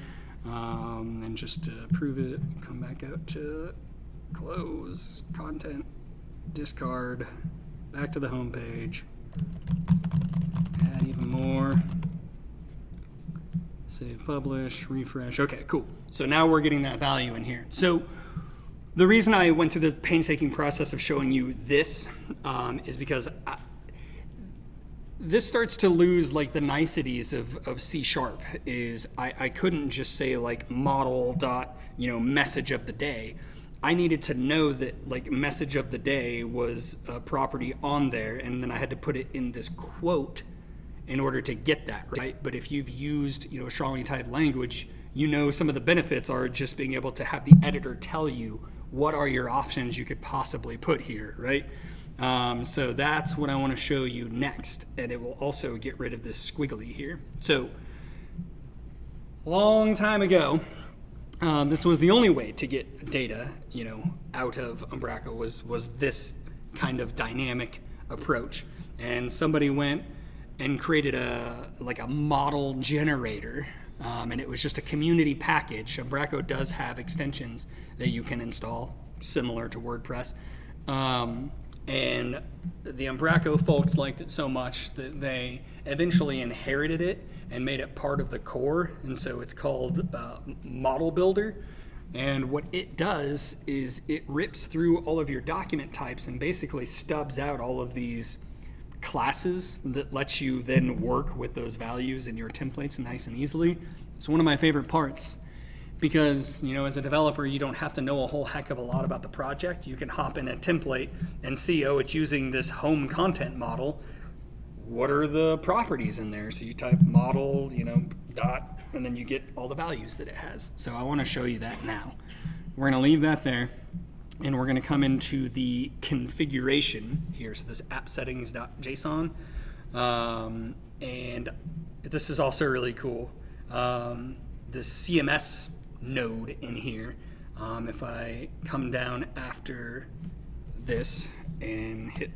And just to prove it, come back out to close, content, discard, back to the home page, add even more, save, publish, refresh. Okay, cool. So now we're getting that value in here. So the reason I went through the painstaking process of showing you this is because this starts to lose like the niceties of C#. Is I couldn't just say like model dot message of the day. I needed to know that like message of the day was a property on there, and then I had to put it in this quote in order to get that right. But if you've used strongly typed language, some of the benefits are just being able to have the editor tell you what are your options you could possibly put here, right? So that's what I want to show you next, and it will also get rid of this squiggly here. So, long time ago, this was the only way to get data, out of Umbraco was this kind of dynamic approach. And somebody went and created a model generator, and it was just a community package. Umbraco does have extensions that you can install, similar to WordPress. And the Umbraco folks liked it so much that they eventually inherited it and made it part of the core. And so it's called Model Builder. And what it does is it rips through all of your document types and basically stubs out all of these classes that lets you then work with those values in your templates nice and easily. It's one of my favorite parts. Because, as a developer, you don't have to know a whole heck of a lot about the project. You can hop in a template and see, it's using this home content model. What are the properties in there? So you type model, dot, and then you get all the values that it has. So I want to show you that now. We're going to leave that there, and we're going to come into the configuration here. So this app settings.json, and this is also really cool. The CMS node in here. If I come down after this and hit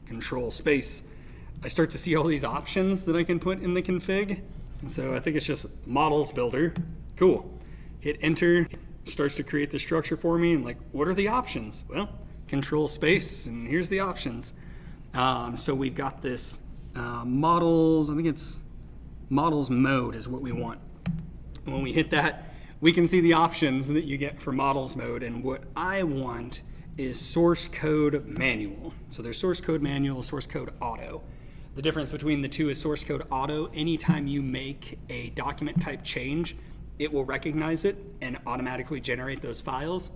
control space, I start to see all these options that I can put in the config. And so I think it's just models builder. Cool. Hit enter, starts to create the structure for me, and what are the options? Well, control space, and here's the options. So we've got this models, I think it's models mode is what we want. When we hit that, we can see the options that you get for models mode, and what I want is source code manual. So there's source code manual, source code auto. The difference between the two is source code auto. Anytime you make a document type change, it will recognize it and automatically generate those files.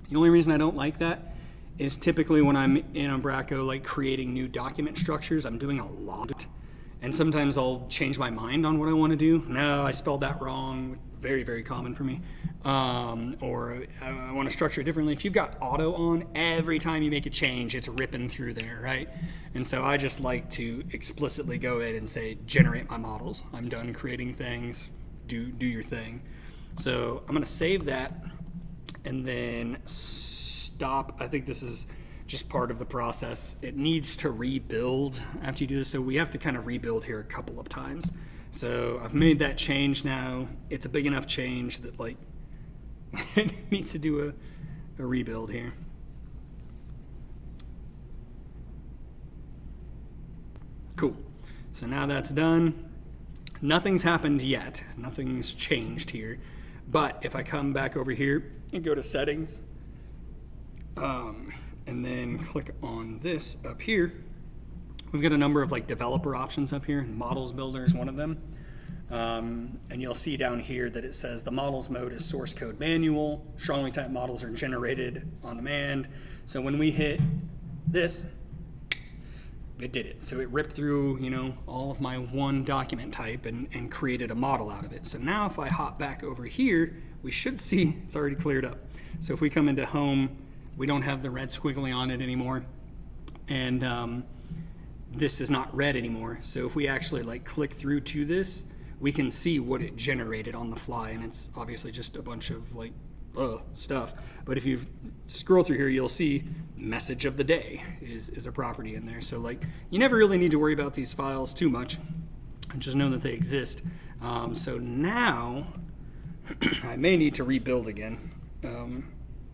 The only reason I don't like that is typically when I'm in Umbraco creating new document structures, I'm doing a lot. And sometimes I'll change my mind on what I want to do. No, I spelled that wrong. Very, very common for me. Or I want to structure it differently. If you've got auto on, every time you make a change, it's ripping through there, right? And so I just like to explicitly go in and say, generate my models. I'm done creating things. Do your thing. So I'm going to save that and then stop. I think this is just part of the process. It needs to rebuild after you do this, so we have to kind of rebuild here a couple of times. So I've made that change now. It's a big enough change that it needs to do a rebuild here. Cool. So now that's done. Nothing's happened yet. Nothing's changed here. But if I come back over here and go to settings, and then click on this up here, we've got a number of developer options up here. Models builder is one of them. And you'll see down here that it says the models mode is source code manual. Strongly typed models are generated on demand. So when we hit this, it did it. So it ripped through, all of my one document type and created a model out of it. So now if I hop back over here, we should see it's already cleared up. So if we come into home, we don't have the red squiggly on it anymore. And this is not red anymore. So if we actually click through to this, we can see what it generated on the fly. And it's obviously just a bunch of stuff. But if you scroll through here, you'll see message of the day is a property in there. So you never really need to worry about these files too much. Just know that they exist. So now I may need to rebuild again. I'm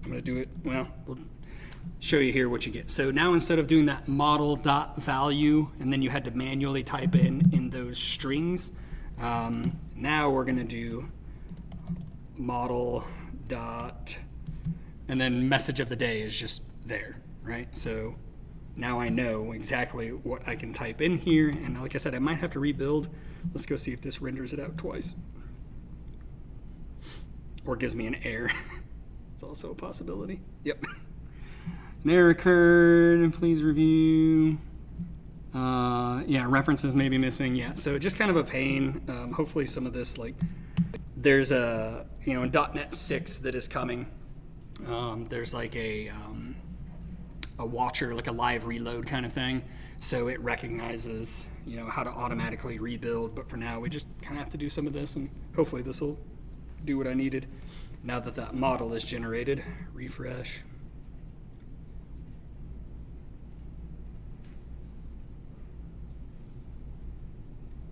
going to do it. Well, we'll show you here what you get. So now instead of doing that model.value and then you had to manually type in those strings, now we're going to do model dot, and then message of the day is just there, right? So now I know exactly what I can type in here. And like I said, I might have to rebuild. Let's go see if this renders it out twice. Or gives me an error. It's also a possibility. Yep. An error occurred. Please review. Yeah, references may be missing. Yeah, so just kind of a pain. Hopefully some of this, there's a, in .NET 6 that is coming. There's a watcher, a live reload kind of thing. So it recognizes, how to automatically rebuild. But for now, we just kind of have to do some of this, and hopefully this will do what I needed. Now that model is generated, refresh.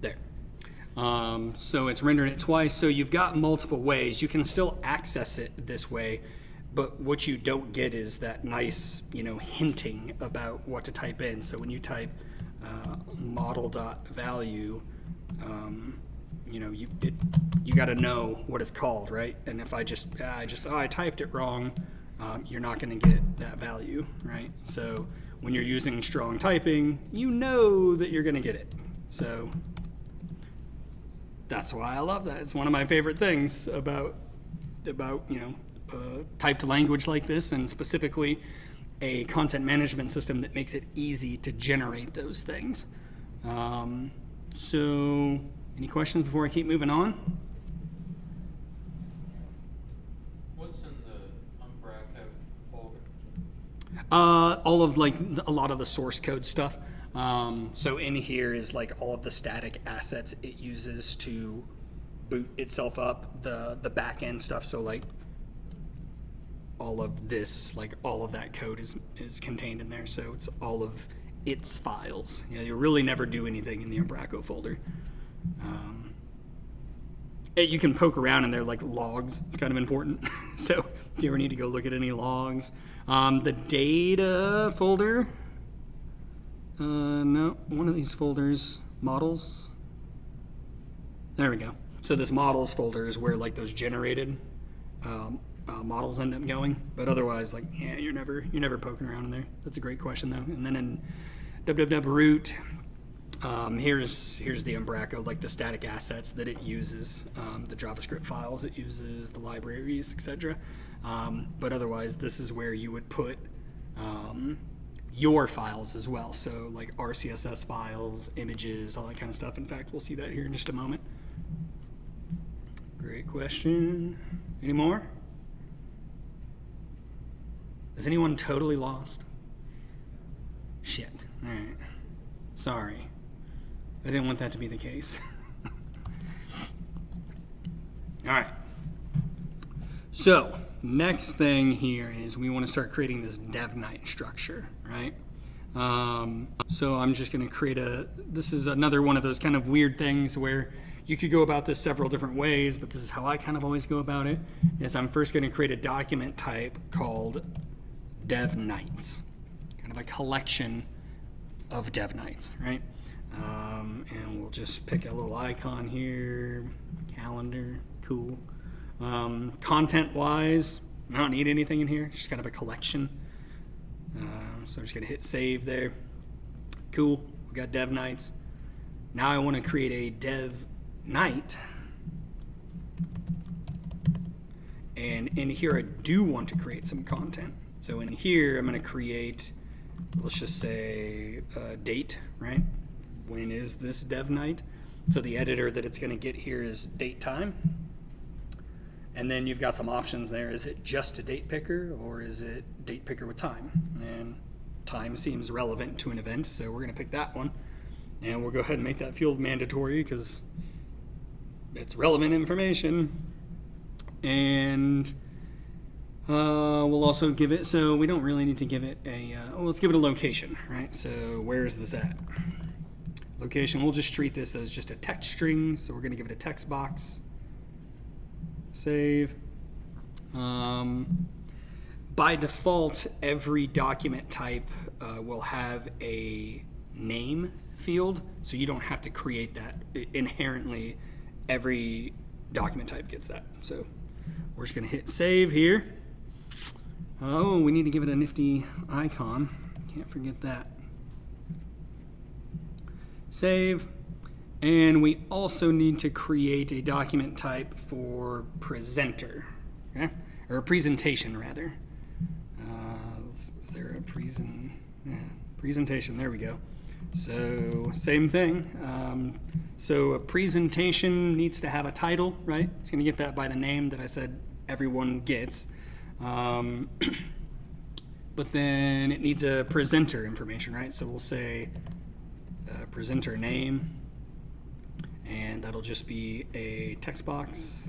There. So it's rendering it twice. So you've got multiple ways. You can still access it this way, but what you don't get is that nice, hinting about what to type in. So when you type model.value, you got to know what it's called, right? And if I typed it wrong, you're not going to get that value, right? So when you're using strong typing, you know that you're going to get it. So that's why I love that. It's one of my favorite things about typed language like this, and specifically a content management system that makes it easy to generate those things. So any questions before I keep moving on? What's in the Umbraco folder? All of a lot of the source code stuff. So in here is all of the static assets it uses to boot itself up, the back end stuff. So all of this, all of that code is contained in there. So it's all of its files. You really never do anything in the Umbraco folder. You can poke around in there logs. It's kind of important. So if you ever need to go look at any logs. The data folder. No, one of these folders, models. There we go. So this models folder is where those generated models end up going. But otherwise, you're never poking around in there. That's a great question though. And then in www.root, here's the Umbraco, the static assets that it uses, the JavaScript files it uses, the libraries, etc. But otherwise, this is where you would put your files as well. So RCSS files, images, all that kind of stuff. In fact, we'll see that here in just a moment. Great question. Any more? Is anyone totally lost? Shit. All right. Sorry. I didn't want that to be the case. All right. So next thing here is we want to start creating this DevNight structure, right? So I'm just going to create this is another one of those kind of weird things where you could go about this several different ways, but this is how I kind of always go about it, is I'm first going to create a document type called DevNights, kind of a collection of DevNights, right? And we'll just pick a little icon here, calendar, cool. Content-wise, I don't need anything in here, it's just kind of a collection. So I'm just gonna hit save there. Cool, we got DevNights. Now I wanna create a night. And in here, I do want to create some content. So in here, I'm going to create, let's just say, date, right? When is this dev night? So the editor that it's going to get here is date time. And then you've got some options there. Is it just a date picker, or is it date picker with time? And time seems relevant to an event, so we're going to pick that one. And we'll go ahead and make that field mandatory because it's relevant information. And we'll also give it, so we don't really need to give it a, let's give it a location, right? So where's this at? Location, we'll just treat this as just a text string, so we're going to give it a text box. Save. By default, every document type will have a name field, so you don't have to create that. Inherently, every document type gets that. So we're just going to hit save here. Oh, we need to give it a nifty icon. Can't forget that. Save. And we also need to create a document type for presenter, okay? Or a presentation, rather. Is there a presentation? There we go. So same thing. So a presentation needs to have a title, right? It's going to get that by the name that I said everyone gets. But then it needs a presenter information, right? So we'll say presenter name, and that'll just be a text box.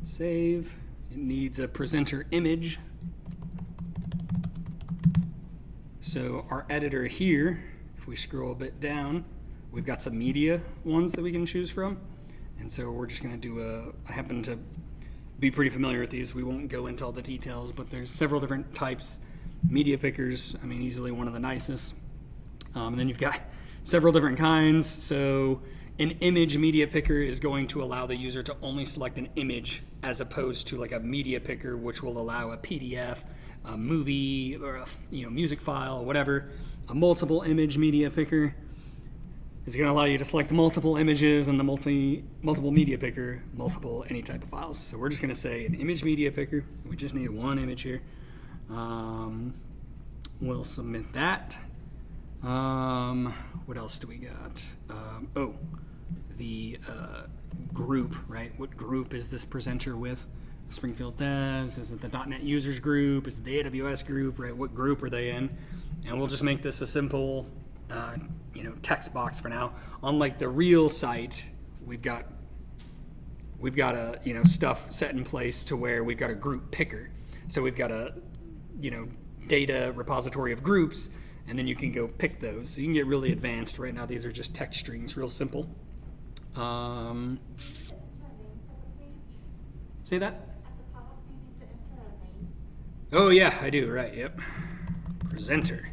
Save. It needs a presenter image. So our editor here, if we scroll a bit down, we've got some media ones that we can choose from. And so we're just going to do I happen to be pretty familiar with these. We won't go into all the details, but there's several different types. Media pickers, I mean, easily one of the nicest. And then you've got several different kinds. So an image media picker is going to allow the user to only select an image, as opposed to like a media picker, which will allow a PDF, a movie, or a music file, or whatever. A multiple image media picker is going to allow you to select multiple images, and the multiple media picker, multiple any type of files. So we're just going to say an image media picker. We just need one image here. We'll submit that. What else do we got? The group, right? What group is this presenter with? Springfield devs? Is it the .NET users group? Is it the AWS group, right? What group are they in? And we'll just make this a simple, text box for now. Unlike the real site, we've got a, stuff set in place to where we've got a group picker. So we've got a, data repository of groups, and then you can go pick those. So you can get really advanced. Right now, these are just text strings, real simple. Say that? Oh yeah, I do, right, yep. Presenter.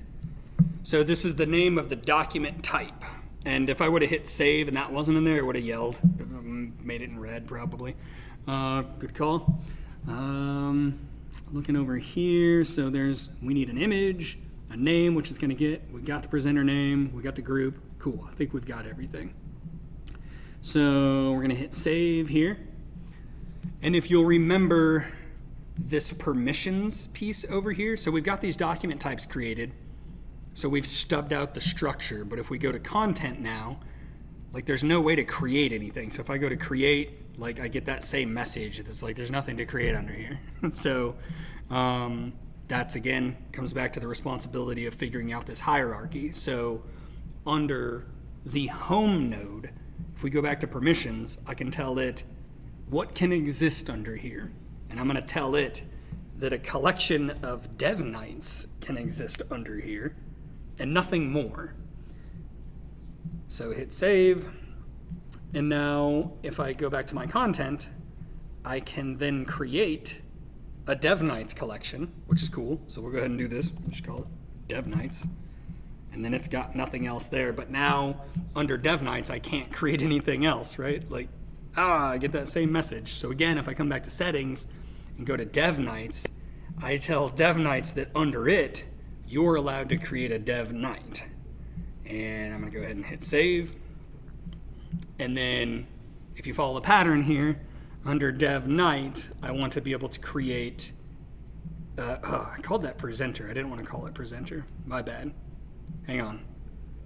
So this is the name of the document type. And if I would have hit save and that wasn't in there, it would have yelled. Made it in red, probably. Good call. Looking over here, so we need an image, a name, which is going to we got the presenter name, we got the group. Cool, I think we've got everything. So we're going to hit save here. And if you'll remember this permissions piece over here, so we've got these document types created. So we've stubbed out the structure, but if we go to content now, there's no way to create anything. So if I go to create, I get that same message. It's there's nothing to create under here. So that's, again, comes back to the responsibility of figuring out this hierarchy. So under the home node, if we go back to permissions, I can tell it what can exist under here. And I'm going to tell it that a collection of dev nights can exist under here and nothing more. So hit save. And now if I go back to my content, I can then create a dev nights collection, which is cool. So we'll go ahead and do this. We'll just call it dev nights. And then it's got nothing else there. But now under dev nights, I can't create anything else, right? I get that same message. So again, if I come back to settings and go to dev nights, I tell dev nights that under it, you're allowed to create a dev night. And I'm going to go ahead and hit save. And then if you follow the pattern here, under dev night, I want to be able to create, I called that presenter. I didn't want to call it presenter. My bad. Hang on.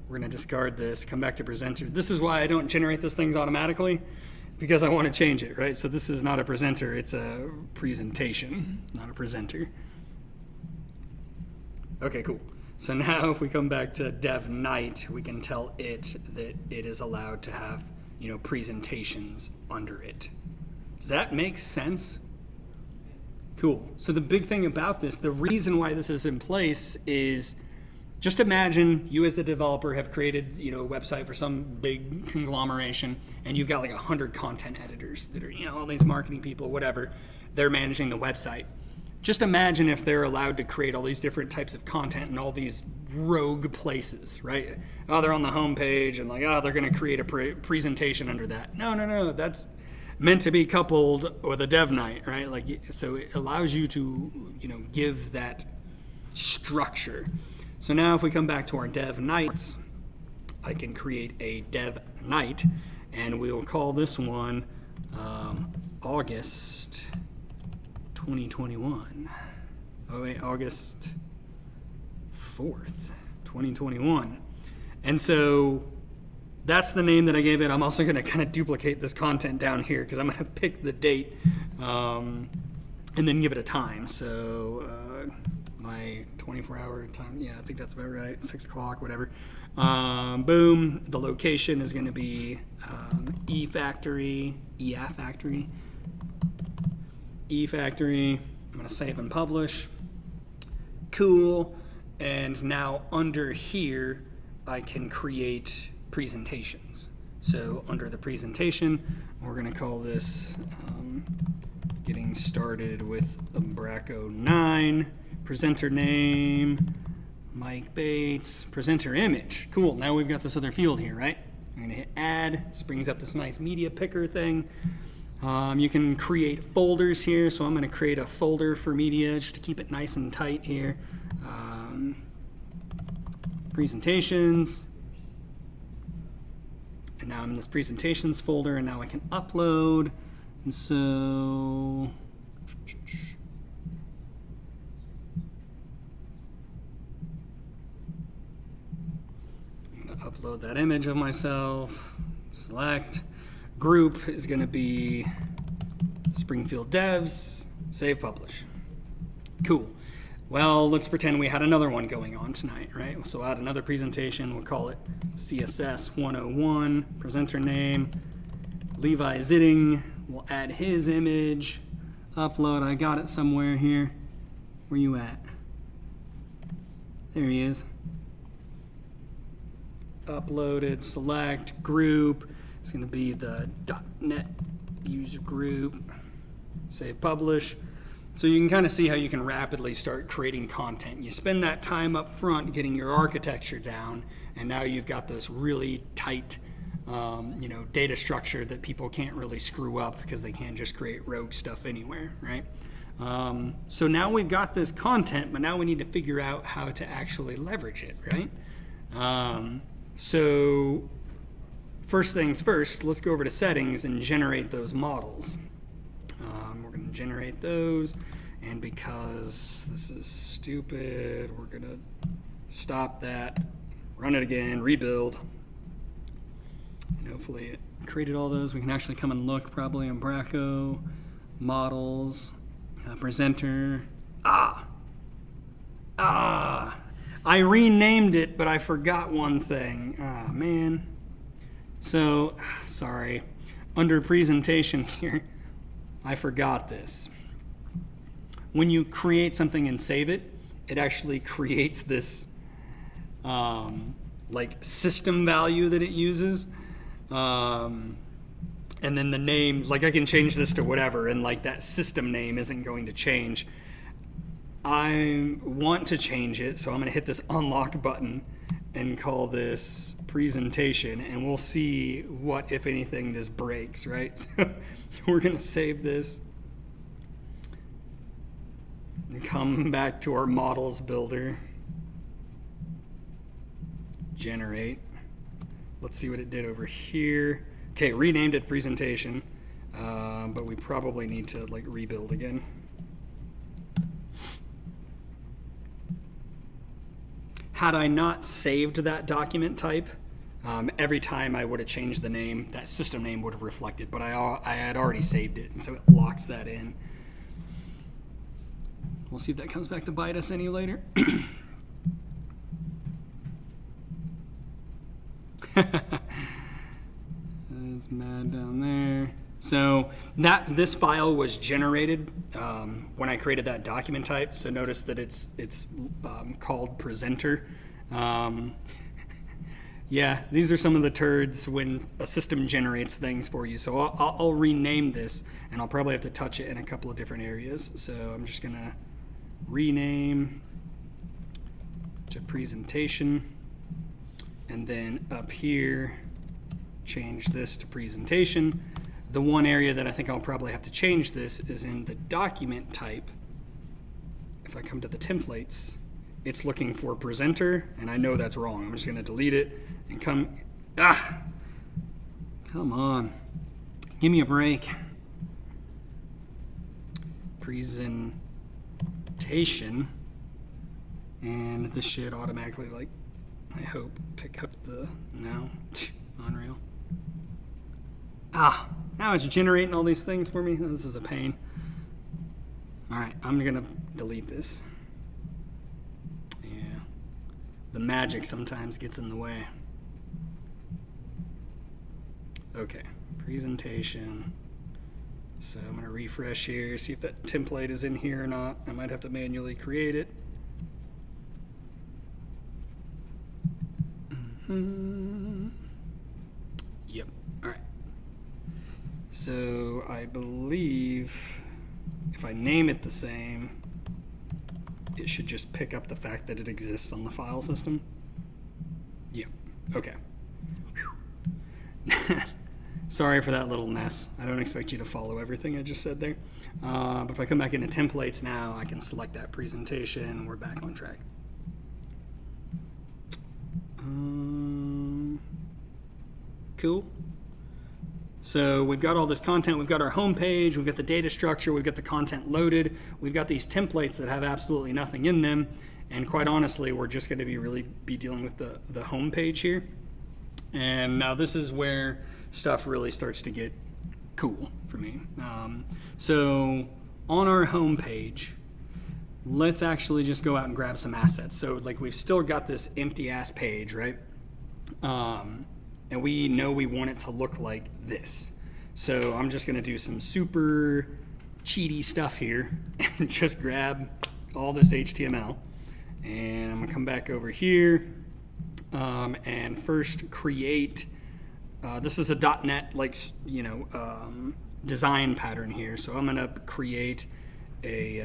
We're going to discard this, come back to presenter. This is why I don't generate those things automatically, because I want to change it, right? So this is not a presenter, it's a presentation, not a presenter. Okay, cool. So now if we come back to dev night, we can tell it that it is allowed to have, presentations under it. Does that make sense? Cool. So the big thing about this, the reason why this is in place is, just imagine you as the developer have created, a website for some big conglomeration, and you've got like 100 content editors that are, all these marketing people, whatever, they're managing the website. Just imagine if they're allowed to create all these different types of content in all these rogue places, right? Oh, they're on the home page and they're going to create a presentation under that. No, that's meant to be coupled with a dev night, right? So it allows you to, give that structure. So now if we come back to our dev nights, I can create a dev night, and we will call this one August 2021. Oh wait, August 4th, 2021. And so that's the name that I gave it. I'm also going to kind of duplicate this content down here because I'm going to pick the date and then give it a time. So my 24-hour time, yeah, I think that's about right, 6 o'clock, whatever. Boom, the location is going to be eFactory. I'm going to save and publish. Cool. And now under here, I can create presentations. So under the presentation, we're going to call this getting started with Umbraco 9. Presenter name, Myke Bates, presenter image. Cool, now we've got this other field here, right? I'm gonna hit add, this brings up this nice media picker thing. You can create folders here, so I'm gonna create a folder for media just to keep it nice and tight here. Presentations. And now I'm in this presentations folder, and now I can upload. And so, upload that image of myself, select. Group is going to be Springfield Devs, save, publish. Cool. Well, let's pretend we had another one going on tonight, right? So add another presentation. We'll call it CSS 101, presenter name, Levi Zitting. We'll add his image, upload. I got it somewhere here. Where you at? There he is. Uploaded, select, group. It's going to be the .NET user group. Save, publish. So you can kind of see how you can rapidly start creating content. You spend that time up front getting your architecture down, and now you've got this really tight data structure that people can't really screw up because they can't just create rogue stuff anywhere, right? So now we've got this content, but now we need to figure out how to actually leverage it, right? So first things first, let's go over to settings and generate those models. We're going to generate those, and because this is stupid, we're going to stop that, run it again, rebuild, and hopefully it created all those. We can actually come and look, probably Umbraco, models, presenter. I renamed it, but I forgot one thing. Man. So, sorry. Under presentation here, I forgot this. When you create something and save it, it actually creates this system value that it uses. And then the name, I can change this to whatever, and that system name isn't going to change. I want to change it, so I'm going to hit this unlock button and call this presentation, and we'll see what, if anything, this breaks, right? So we're going to save this and come back to our models builder, generate. Let's see what it did over here. Okay, renamed it presentation, but we probably need to like rebuild again. Had I not saved that document type, every time I would have changed the name, that system name would have reflected, but I had already saved it, and so it locks that in. We'll see if that comes back to bite us any later. That's mad down there. So this file was generated when I created that document type. So notice that it's called presenter. Yeah, these are some of the turds when a system generates things for you. So I'll rename this, and I'll probably have to touch it in a couple of different areas. So I'm just gonna rename to presentation, and then up here change this to presentation. The one area that I think I'll probably have to change this is in the document type. If I come to the templates, it's looking for presenter, and I know that's wrong. I'm just going to delete it and come on, give me a break. Presentation, and this should automatically, like, I hope, pick up the, no, unreal. Now it's generating all these things for me. This is a pain. All right, I'm gonna delete this. Yeah, the magic sometimes gets in the way. Okay, presentation. So I'm gonna refresh here, see if that template is in here or not. I might have to manually create it. Yep, all right. So I believe if I name it the same, it should just pick up the fact that it exists on the file system. Yep, okay. Sorry for that little mess. I don't expect you to follow everything I just said there. But if I come back into templates now, I can select that presentation. We're back on track. Cool. So we've got all this content. We've got our home page. We've got the data structure. We've got the content loaded. We've got these templates that have absolutely nothing in them. And quite honestly, we're just going to be dealing with the home page here. And now this is where stuff really starts to get cool for me. So on our home page, let's actually just go out and grab some assets. So like we've still got this empty ass page, right? And we know we want it to look like this. So I'm just gonna do some super cheaty stuff here and just grab all this HTML. And I'm gonna come back over here and first create, this is a .NET design pattern here. So I'm gonna create a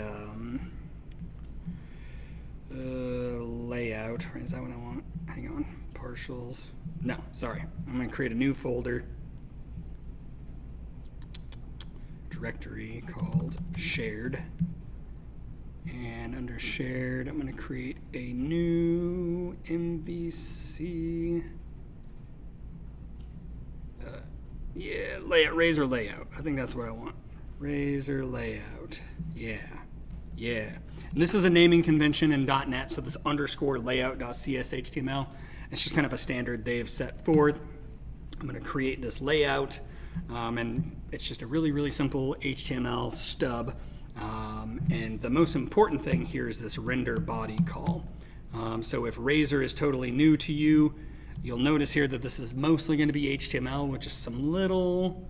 layout. Is that what I want? Hang on, partials. No, sorry. I'm going to create a new folder, directory called shared. And under shared, I'm going to create a new MVC. Razor layout. I think that's what I want. Razor layout. Yeah. And this is a naming convention in .NET, so this underscore layout.cshtml. It's just kind of a standard they've set forth. I'm going to create this layout, and it's just a really, really simple HTML stub. And the most important thing here is this render body call. So if Razor is totally new to you, you'll notice here that this is mostly going to be HTML with just some little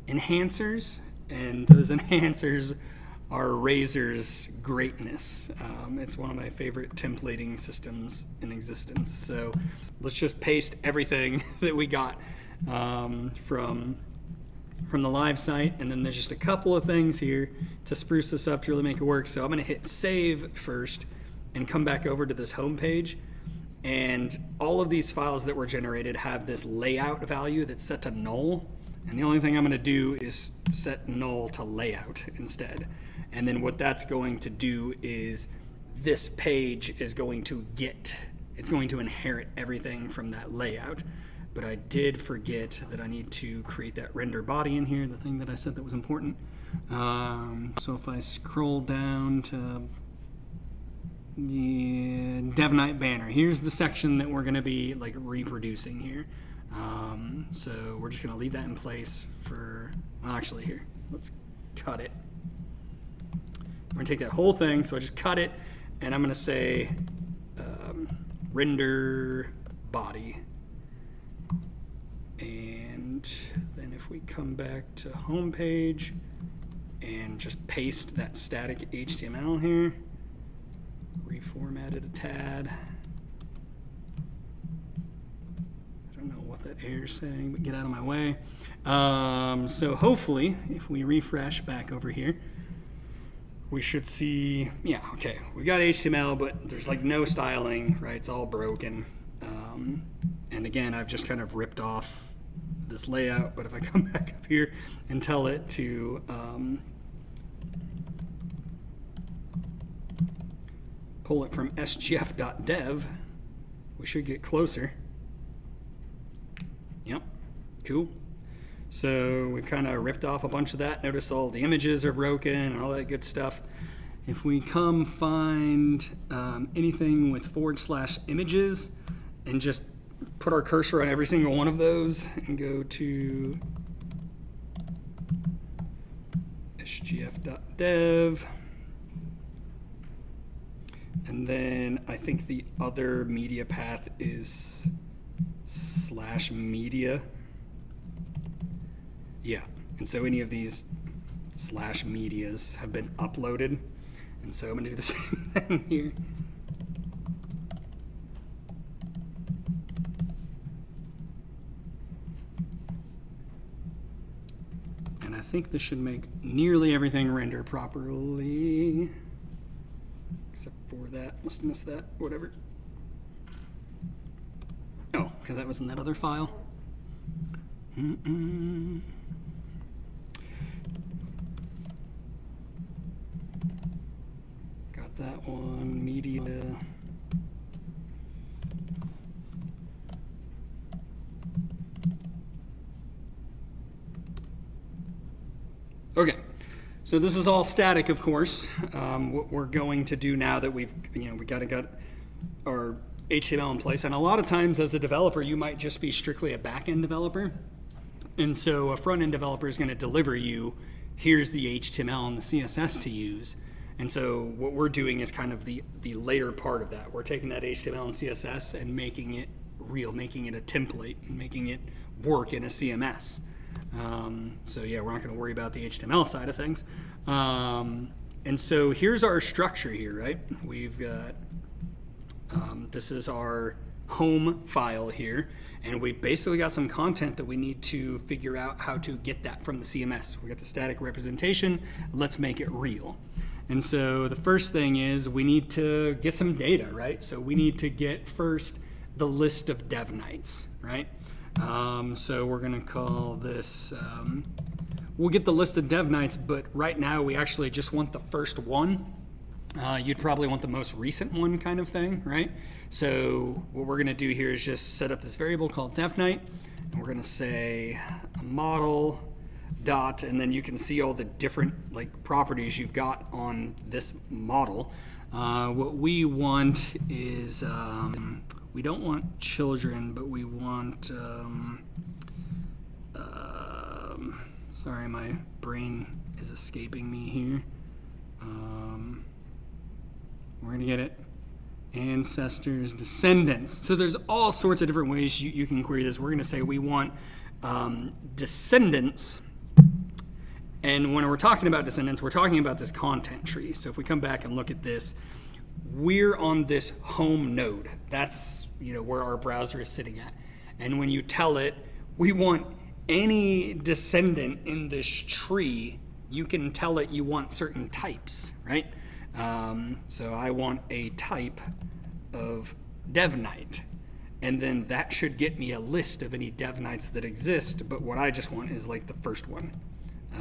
enhancers, and those enhancers are Razor's greatness. It's one of my favorite templating systems in existence. So let's just paste everything that we got from the live site, and then there's just a couple of things here to spruce this up to really make it work. So I'm gonna hit save first and come back over to this home page, and all of these files that were generated have this layout value that's set to null, and the only thing I'm gonna do is set null to layout instead. And then what that's going to do is this page is going to inherit everything from that layout. but I did forget that I need to create that render body in here, the thing that I said that was important. So if I scroll down to the DevNight banner, here's the section that we're going to be like reproducing here. So we're just going to leave that in place for, well, actually here, let's cut it. We're going to take that whole thing, so I just cut it, and I'm going to say render body. And then if we come back to home page and just paste that static HTML here, reformat it a tad. I don't know what that error's saying, but get out of my way. So hopefully, if we refresh back over here, we should see, yeah, okay, we got HTML, but there's like no styling, right? It's all broken. And again, I've just kind of ripped off this layout, but if I come back up here and tell it to pull it from sgf.dev, we should get closer. Yep, cool. So we've kind of ripped off a bunch of that. Notice all the images are broken and all that good stuff. If we come find anything with /images and just put our cursor on every single one of those and go to sgf.dev. And then I think the other media path is /media. Yeah, and so any of these /medias have been uploaded. And so I'm going to do the same thing here. And I think this should make nearly everything render properly. Except for that. Must have missed that. Whatever. Oh, because that was in that other file. Got that one. Media. Okay. So this is all static, of course. What we're going to do now that we got our HTML in place, and a lot of times as a developer, you might just be strictly a back-end developer, and so a front-end developer is going to deliver you, here's the HTML and the CSS to use, and so what we're doing is kind of the later part of that. We're taking that HTML and CSS and making it real, making it a template, and making it work in a CMS. So yeah, we're not going to worry about the HTML side of things. And so here's our structure here, right? We've got, this is our home file here, and we've basically got some content that we need to figure out how to get that from the CMS. We got the static representation, let's make it real. And so the first thing is we need to get some data, right? So we need to get first the list of dev nights, right? So we're going to call this, we'll get the list of dev nights, but right now we actually just want the first one. You'd probably want the most recent one kind of thing, right? So what we're going to do here is just set up this variable called dev night, and we're going to say model dot, and then you can see all the different like properties you've got on this model. What we want is, we don't want children, but we want, sorry, my brain is escaping me here. We're going to get it. Ancestors, descendants. So there's all sorts of different ways you can query this. We're going to say we want descendants. And when we're talking about descendants, we're talking about this content tree. So if we come back and look at this, we're on this home node. That's where our browser is sitting at. And when you tell it, we want any descendant in this tree, you can tell it you want certain types, right? So I want a type of dev night. And then that should get me a list of any dev nights that exist. But what I just want is like the first one,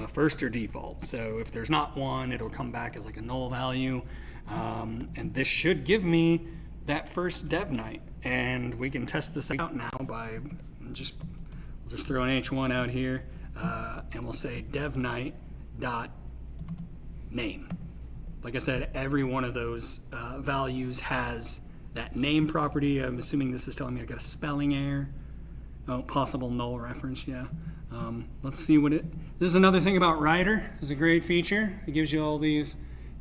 first or default. So if there's not one, it'll come back as like a null value. And this should give me that first dev night. And we can test this out now by we'll just throw an H1 out here, and we'll say devnight dot name. Like I said, every one of those values has that name property. I'm assuming this is telling me I got a spelling error. Oh, possible null reference, yeah. Let's see what it... This is another thing about Rider. It's a great feature. It gives you all these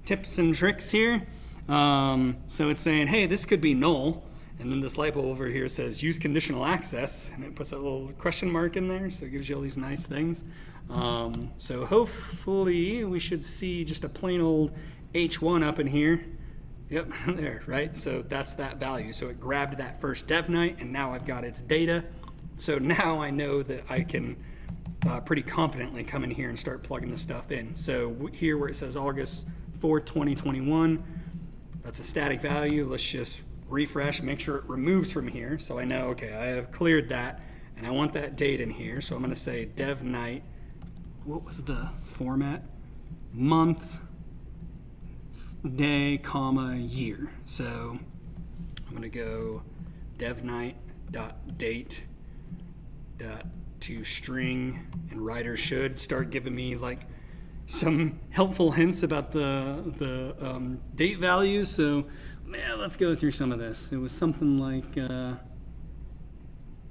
tips and tricks here. So it's saying, hey, this could be null. And then this light bulb over here says use conditional access. And it puts a little question mark in there. So it gives you all these nice things. So hopefully we should see just a plain old H1 up in here. Yep, there, right? So that's that value. So it grabbed that first devnight, and now I've got its data. So now I know that I can pretty confidently come in here and start plugging this stuff in. So here where it says August 4th, 2021, that's a static value. Let's just refresh, make sure it removes from here. So I know, okay, I have cleared that, and I want that date in here. So I'm going to say devnight, what was the format? Month, day, comma, year. So I'm going to go devnight.date to string, and Rider should start giving me like some helpful hints about the date values. So man, let's go through some of this. It was something like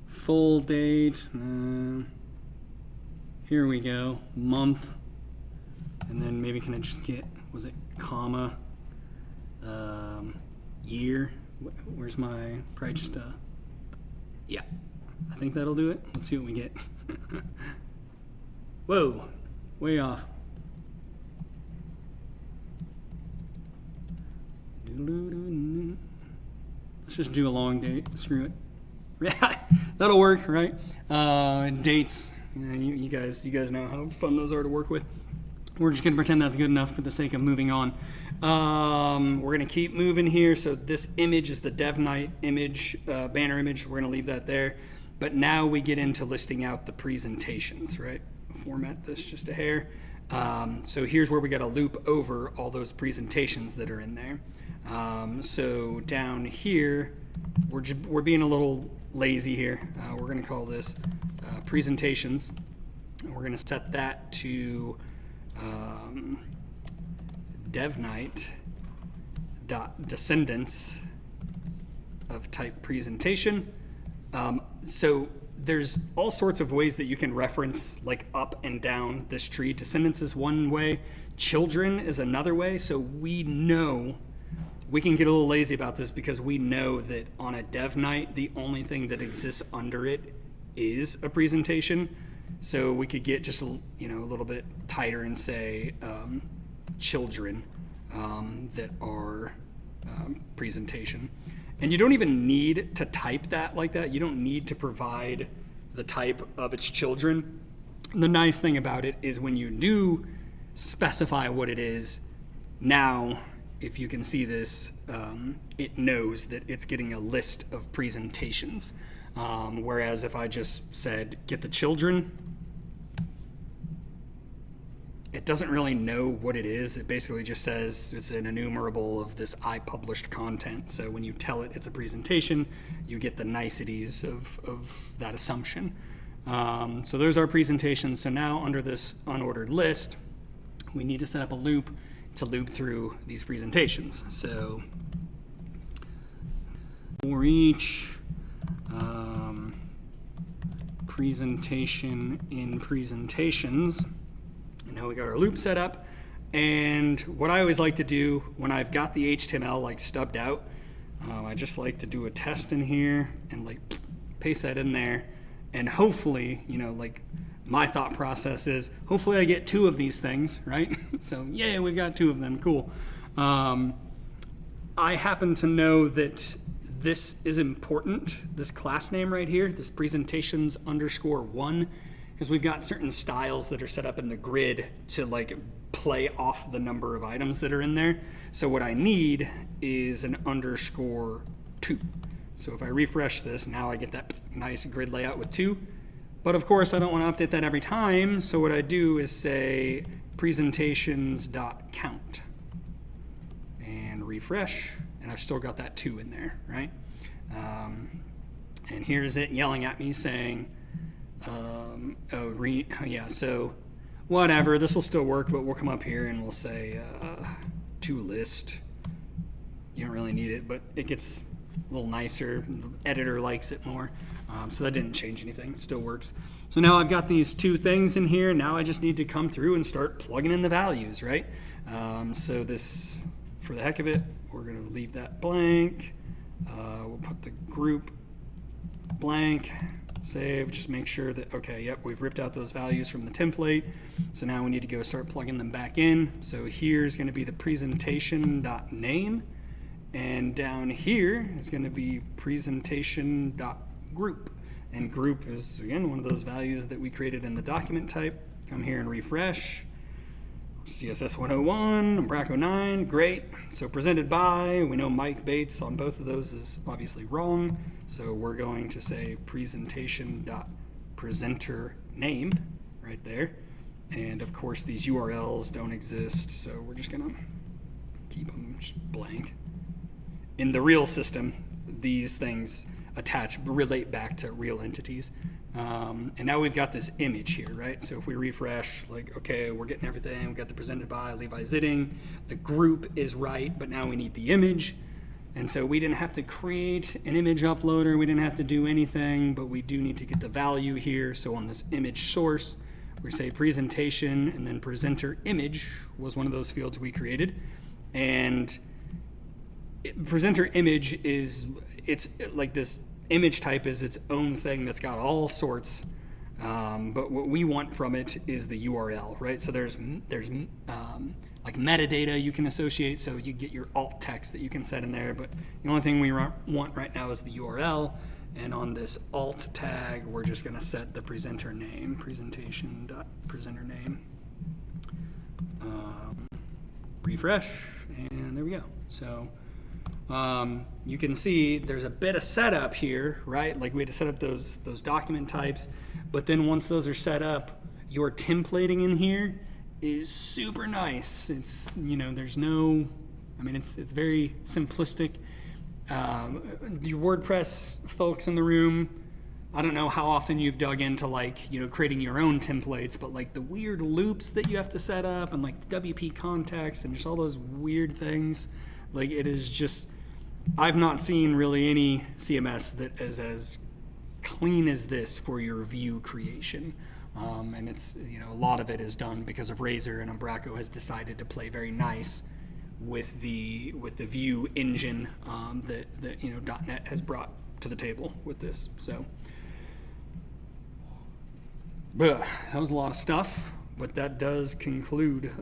full date. Here we go, month, and then maybe can I just get, was it comma, year? Where's my, probably just yeah. I think that'll do it. Let's see what we get. Whoa, way off. Let's just do a long date. Screw it. Yeah, that'll work, right? Dates. You guys know how fun those are to work with. We're just gonna pretend that's good enough for the sake of moving on. We're gonna keep moving here. So this image is the devnight image, banner image. We're gonna leave that there. But now we get into listing out the presentations, right? Format this just a hair. So here's where we got to loop over all those presentations that are in there. So down here, we're being a little lazy here. We're going to call this presentations. We're going to set that to devnight.descendants of type presentation. So there's all sorts of ways that you can reference like up and down this tree. Descendants is one way, children is another way. So we know, we can get a little lazy about this because we know that on a dev night, the only thing that exists under it is a presentation. So we could get just a little bit tighter and say children that are presentation. And you don't even need to type that like that. You don't need to provide the type of its children. The nice thing about it is when you do specify what it is, now, if you can see this, it knows that it's getting a list of presentations. Whereas if I just said, get the children, it doesn't really know what it is. It basically just says it's an enumerable of this I published content. So when you tell it it's a presentation, you get the niceties of that assumption. So there's our presentations. So now under this unordered list, we need to set up a loop to loop through these presentations. So for each presentation in presentations, and now we got our loop set up. And what I always like to do when I've got the HTML like stubbed out, I just like to do a test in here and like paste that in there. And hopefully, like my thought process is hopefully I get 2 of these things, right? So yeah, we've got 2 of them, cool. I happen to know that this is important, this class name right here, this presentations _1, because we've got certain styles that are set up in the grid to like play off the number of items that are in there. So what I need is an _2. So if I refresh this, now I get that nice grid layout with 2. But of course, I don't want to update that every time. So what I do is say presentations.count and refresh. And I've still got that 2 in there, right? And here's it yelling at me saying, so whatever, this will still work, but we'll come up here and we'll say to list. You don't really need it, but it gets a little nicer. The editor likes it more. So that didn't change anything. It still works. So now I've got these two things in here. Now I just need to come through and start plugging in the values, right? So this, for the heck of it, we're going to leave that blank. We'll put the group blank, save, just make sure that, okay, yep, we've ripped out those values from the template. So now we need to go start plugging them back in. So here's going to be the presentation.name. And down here is going to be presentation.group. And group is, again, one of those values that we created in the document type. Come here and refresh. CSS 101, Umbraco 9, great. So presented by, we know Myke Bates on both of those is obviously wrong. So we're going to say presentation.presenter name right there. And of course these URLs don't exist, so we're just gonna keep them just blank. In the real system, these things relate back to real entities. And now we've got this image here, right? So if we refresh, like, okay, we're getting everything. We got the presented by Levi Zitting. The group is right, but now we need the image. And so we didn't have to create an image uploader. We didn't have to do anything, but we do need to get the value here. So on this image source, we say presentation, and then presenter image was one of those fields we created. And presenter image it's like this image type is its own thing that's got all sorts, but what we want from it is the URL, right? So there's like metadata you can associate, so you get your alt text that you can set in there, but the only thing we want right now is the URL. And on this alt tag, we're just going to set the presenter name, presentation.presenter name. Refresh, and there we go. So you can see there's a bit of setup here, right? Like we had to set up those document types, but then once those are set up, your templating in here is super nice. It's, there's no, it's very simplistic. Your WordPress folks in the room, I don't know how often you've dug into creating your own templates, but like the weird loops that you have to set up and like the WP context and just all those weird things, like it is just, I've not seen really any CMS that is as clean as this for your view creation. And it's, a lot of it is done because of Razor, and Umbraco has decided to play very nice with the view engine that .NET has brought to the table with this. So, but that was a lot of stuff, but that does conclude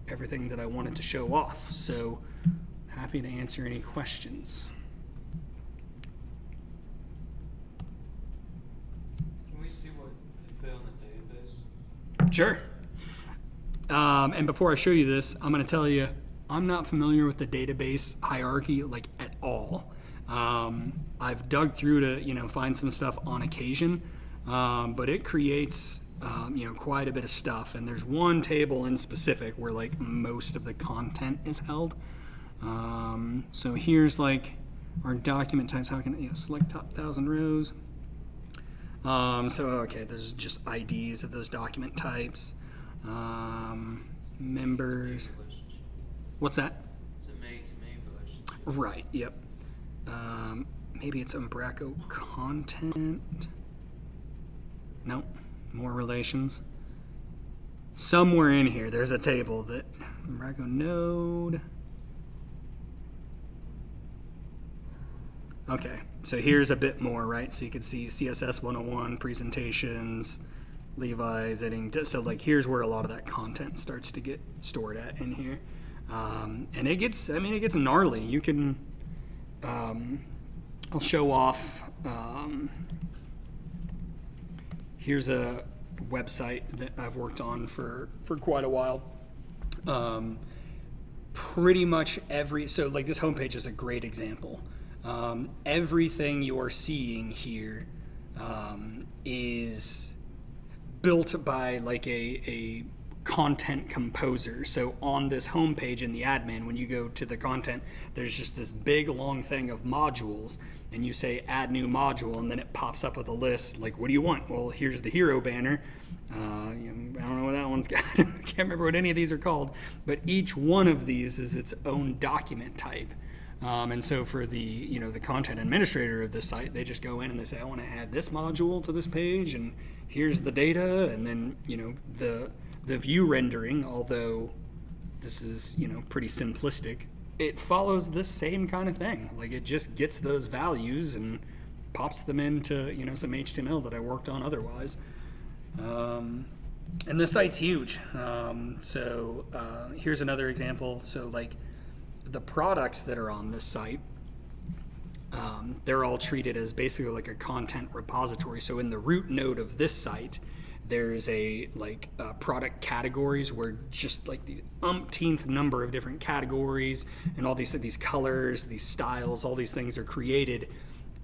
everything that I wanted to show off. So happy to answer any questions. Can we see what you put on the database? Sure. And before I show you this, I'm going to tell you, I'm not familiar with the database hierarchy at all. I've dug through to find some stuff on occasion, but it creates quite a bit of stuff. And there's one table in specific where most of the content is held. So here's our document types. How can select top 1,000 rows? Okay, there's just IDs of those document types. Members. What's that? It's a May-to-May relationship. Right, yep. Maybe it's Umbraco content. Nope, more relations. Somewhere in here, there's a table that Umbraco node. Okay, so here's a bit more, right? So you can see CSS 101, presentations, Levi's, editing. So here's where a lot of that content starts to get stored at in here. And it gets gnarly. You can, I'll show off, here's a website that I've worked on for quite a while. Pretty much so this homepage is a great example. Everything you're seeing here is built by a content composer. So on this homepage in the admin, when you go to the content, there's just this big long thing of modules, and you say add new module, and then it pops up with a list like, what do you want? Well, here's the hero banner. I don't know what that one's got. I can't remember what any of these are called, but each one of these is its own document type. And so for the the content administrator of the site, they just go in and they say, I want to add this module to this page, and here's the data, and then the view rendering, although this is pretty simplistic, it follows this same kind of thing. Like, it just gets those values and pops them into some HTML that I worked on otherwise. And the site's huge. So here's another example. So like the products that are on this site, they're all treated as basically like a content repository. So in the root node of this site, there's product categories where just like these umpteenth number of different categories and all these colors, these styles, all these things are created.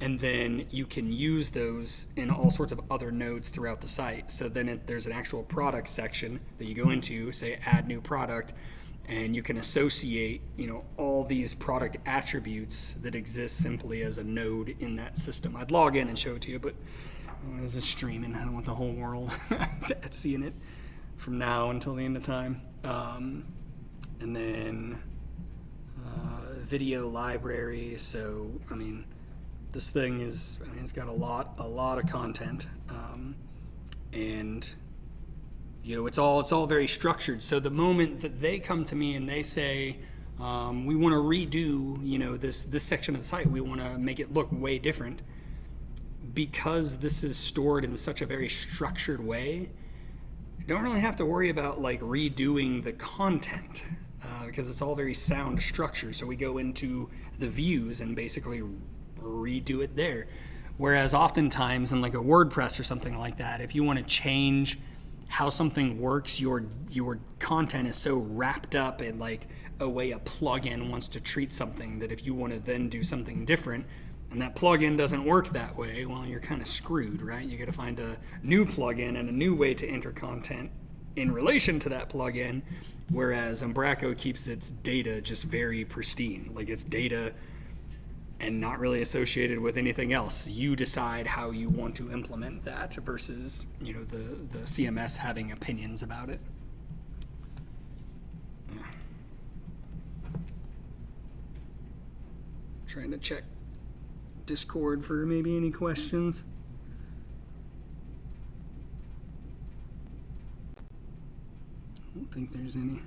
And then you can use those in all sorts of other nodes throughout the site. So then there's an actual product section that you go into, say add new product, and you can associate all these product attributes that exist simply as a node in that system. I'd log in and show it to you, but this is streaming. I don't want the whole world seeing it from now until the end of time. And then video library. So this thing is, it's got a lot of content, and it's all very structured. So the moment that they come to me and they say, we want to redo, this section of the site, we want to make it look way different, because this is stored in such a very structured way, you don't really have to worry about like redoing the content, because it's all very sound structure. So we go into the views and basically redo it there. Whereas oftentimes in like a WordPress or something like that, if you want to change how something works, your content is so wrapped up in like a way a plugin wants to treat something, that if you want to then do something different and that plugin doesn't work that way, well, you're kind of screwed, right? You got to find a new plugin and a new way to enter content in relation to that plugin. Whereas Umbraco keeps its data just very pristine, like it's data and not really associated with anything else. You decide how you want to implement that versus, the CMS having opinions about it. Yeah. Trying to check Discord for maybe any questions. I don't think there's any.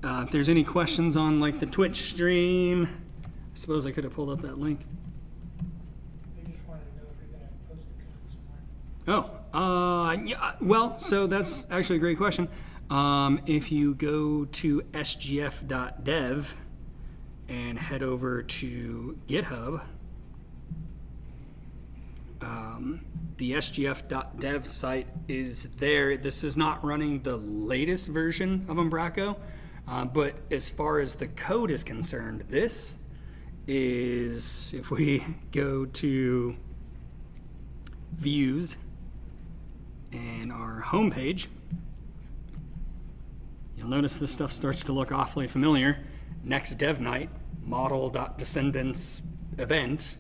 If there's any questions on like the Twitch stream, I suppose I could have pulled up that link. I just wanted to know if you're going to post the code somewhere. Yeah, well, so that's actually a great question. If you go to sgf.dev and head over to GitHub, the sgf.dev site is there. This is not running the latest version of Umbraco, but as far as the code is concerned, this is, if we go to views and our homepage, you'll notice this stuff starts to look awfully familiar. Next dev night, model.descendants event,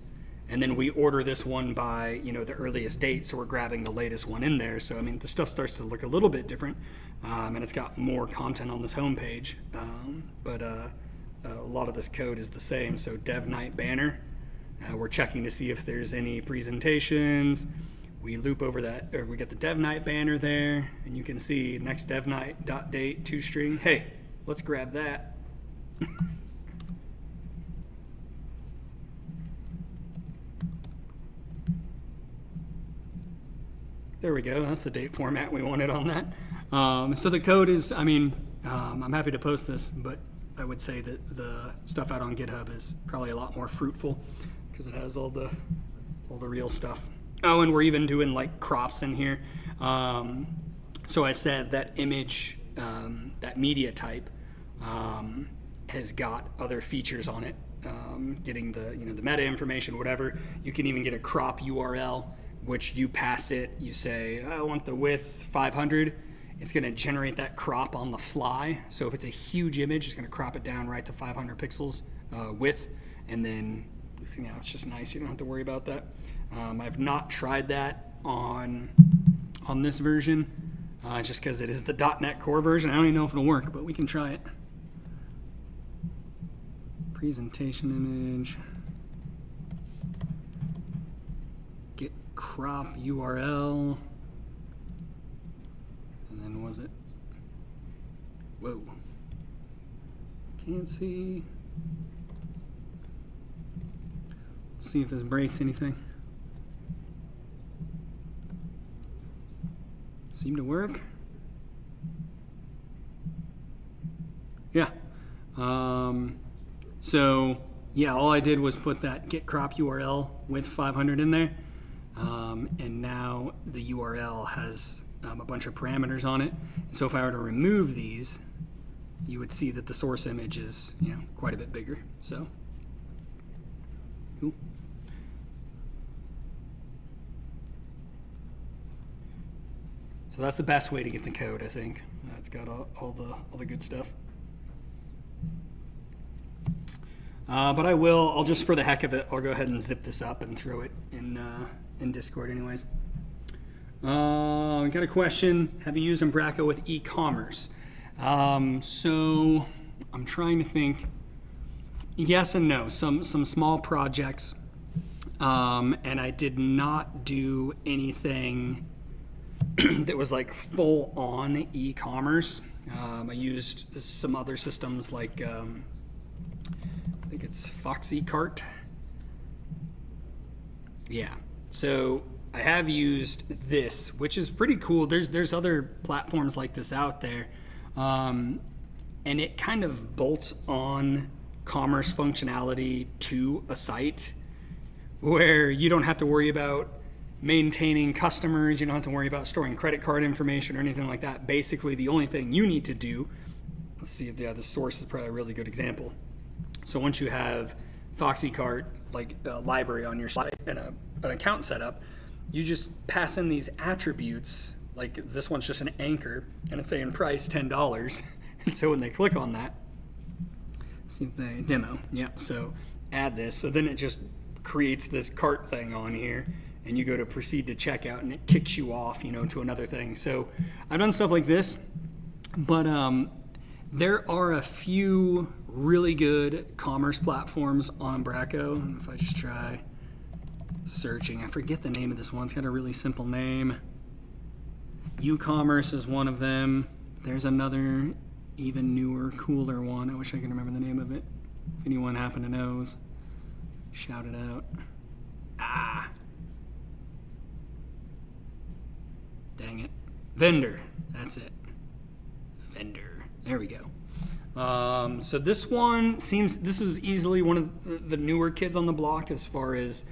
and then we order this one by the earliest date, so we're grabbing the latest one in there. So the stuff starts to look a little bit different, and it's got more content on this homepage, but a lot of this code is the same. So dev night banner, we're checking to see if there's any presentations. We loop over that, or we get the dev night banner there, and you can see next dev night .date toString. Hey, let's grab that. There we go. That's the date format we wanted on that. So the code is, I'm happy to post this, but I would say that the stuff out on GitHub is probably a lot more fruitful because it has all the real stuff. Oh, and we're even doing like crops in here. So I said that image, that media type, has got other features on it. Getting the the meta information, whatever. You can even get a crop URL, which you pass it. You say, I want the width 500. It's going to generate that crop on the fly. So if it's a huge image, it's going to crop it down right to 500 pixels width, and then it's just nice. You don't have to worry about that. I've not tried that on this version, just because it is the .NET Core version. I don't even know if it'll work, but we can try it. Presentation image. Get crop URL. And then was it? Whoa. Can't see. Let's see if this breaks anything. Seem to work. Yeah. So yeah, all I did was put that get crop URL with 500 in there, and now the URL has a bunch of parameters on it. And so if I were to remove these, you would see that the source image is, quite a bit bigger. So, cool. So that's the best way to get the code, I think. It's got all the good stuff. But I'll just for the heck of it, I'll go ahead and zip this up and throw it in Discord anyways. We got a question. Have you used Umbraco with e-commerce? So I'm trying to think. Yes and no. Some small projects, and I did not do anything that was like full on e-commerce. I used some other systems like I think it's Foxy Cart. Yeah. So I have used this, which is pretty cool. There's other platforms like this out there, and it kind of bolts on commerce functionality to a site where you don't have to worry about maintaining customers. You don't have to worry about storing credit card information or anything like that. Basically, the only thing you need to do, let's see, the source is probably a really good example. So once you have Foxy Cart, like a library on your site and an account set up, you just pass in these attributes. Like this one's just an anchor, and it's saying price $10. And so when they click on that, see if they demo. Yeah, so add this. So then it just creates this cart thing on here, and you go to proceed to checkout, and it kicks you off, to another thing. So I've done stuff like this, but there are a few really good commerce platforms on Umbraco. And if I just try searching, I forget the name of this one. It's got a really simple name. UCommerce is one of them. There's another even newer, cooler one. I wish I could remember the name of it. If anyone happen to knows, shout it out. Dang it. Vendor. That's it. Vendor. There we go. So this one this is easily one of the newer kids on the block as far as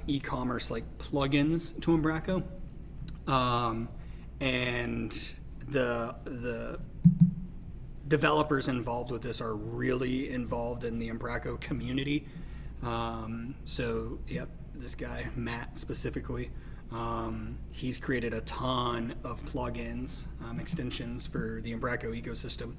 e-commerce like plugins to Umbraco. And the developers involved with this are really involved in the Umbraco community. So, yep, this guy, Matt specifically, he's created a ton of plugins, extensions for the Umbraco ecosystem.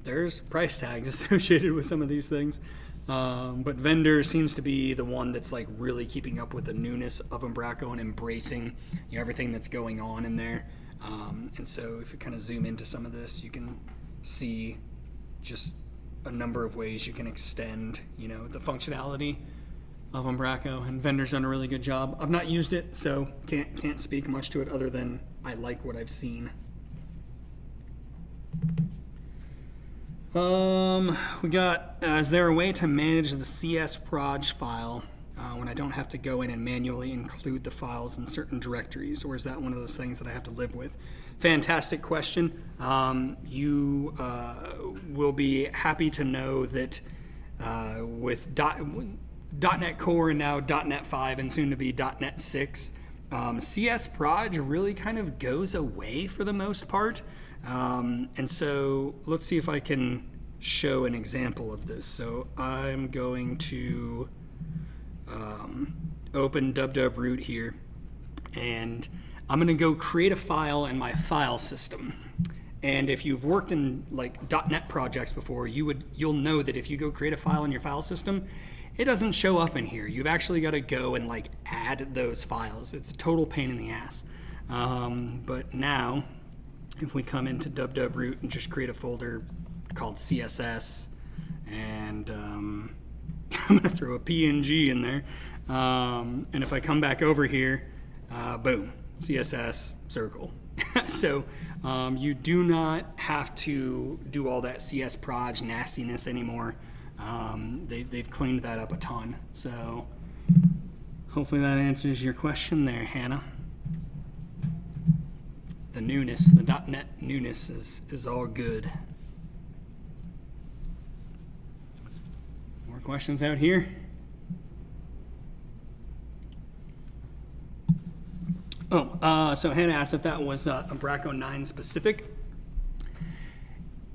There's price tags associated with some of these things, but Vendor seems to be the one that's like really keeping up with the newness of Umbraco and embracing everything that's going on in there. And so if you kind of zoom into some of this, you can see just a number of ways you can extend, the functionality of Umbraco, and Vendor's done a really good job. I've not used it, so can't speak much to it other than I like what I've seen. We got, is there a way to manage the CS proj file when I don't have to go in and manually include the files in certain directories, or is that one of those things that I have to live with? Fantastic question. You will be happy to know that with .NET Core and now .NET 5 and soon to be .NET 6, CS proj really kind of goes away for the most part. And so let's see if I can show an example of this. So I'm going to open dub-dub-root here, and I'm going to go create a file in my file system. And if you've worked in like .NET projects before, you'll know that if you go create a file in your file system, it doesn't show up in here. You've actually got to go and like add those files. It's a total pain in the ass. But now, if we come into root and just create a folder called CSS, and I'm going to throw a PNG in there. And if I come back over here, boom, CSS circle. So you do not have to do all that CS proj nastiness anymore. They've cleaned that up a ton. So hopefully that answers your question there, Hannah. The newness, the .NET newness is all good. More questions out here? So Hannah asked if that was Umbraco 9 specific.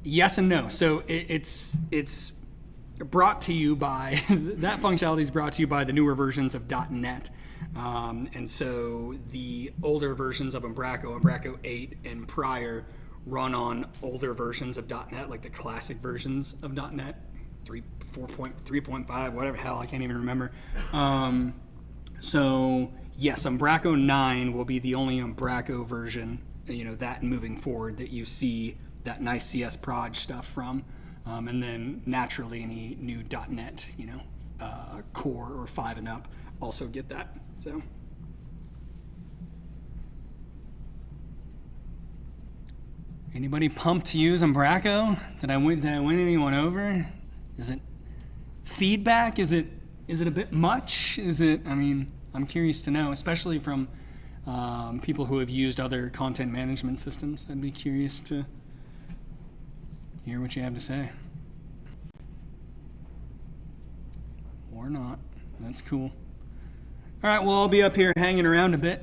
Yes and no. So it's brought to you by, that functionality is brought to you by the newer versions of .NET. And so the older versions of Umbraco 8 and prior, run on older versions of .NET, like the classic versions of .NET, 3.5, whatever the hell, I can't even remember. So yes, Umbraco 9 will be the only Umbraco version, that moving forward that you see that nice CS proj stuff from. And then naturally any new .NET, core or 5 and up also get that. So anybody pumped to use Umbraco? Did I win anyone over? Is it feedback? Is it a bit much? I'm curious to know, especially from people who have used other content management systems. I'd be curious to hear what you have to say. Or not. That's cool. All right, well, I'll be up here hanging around a bit.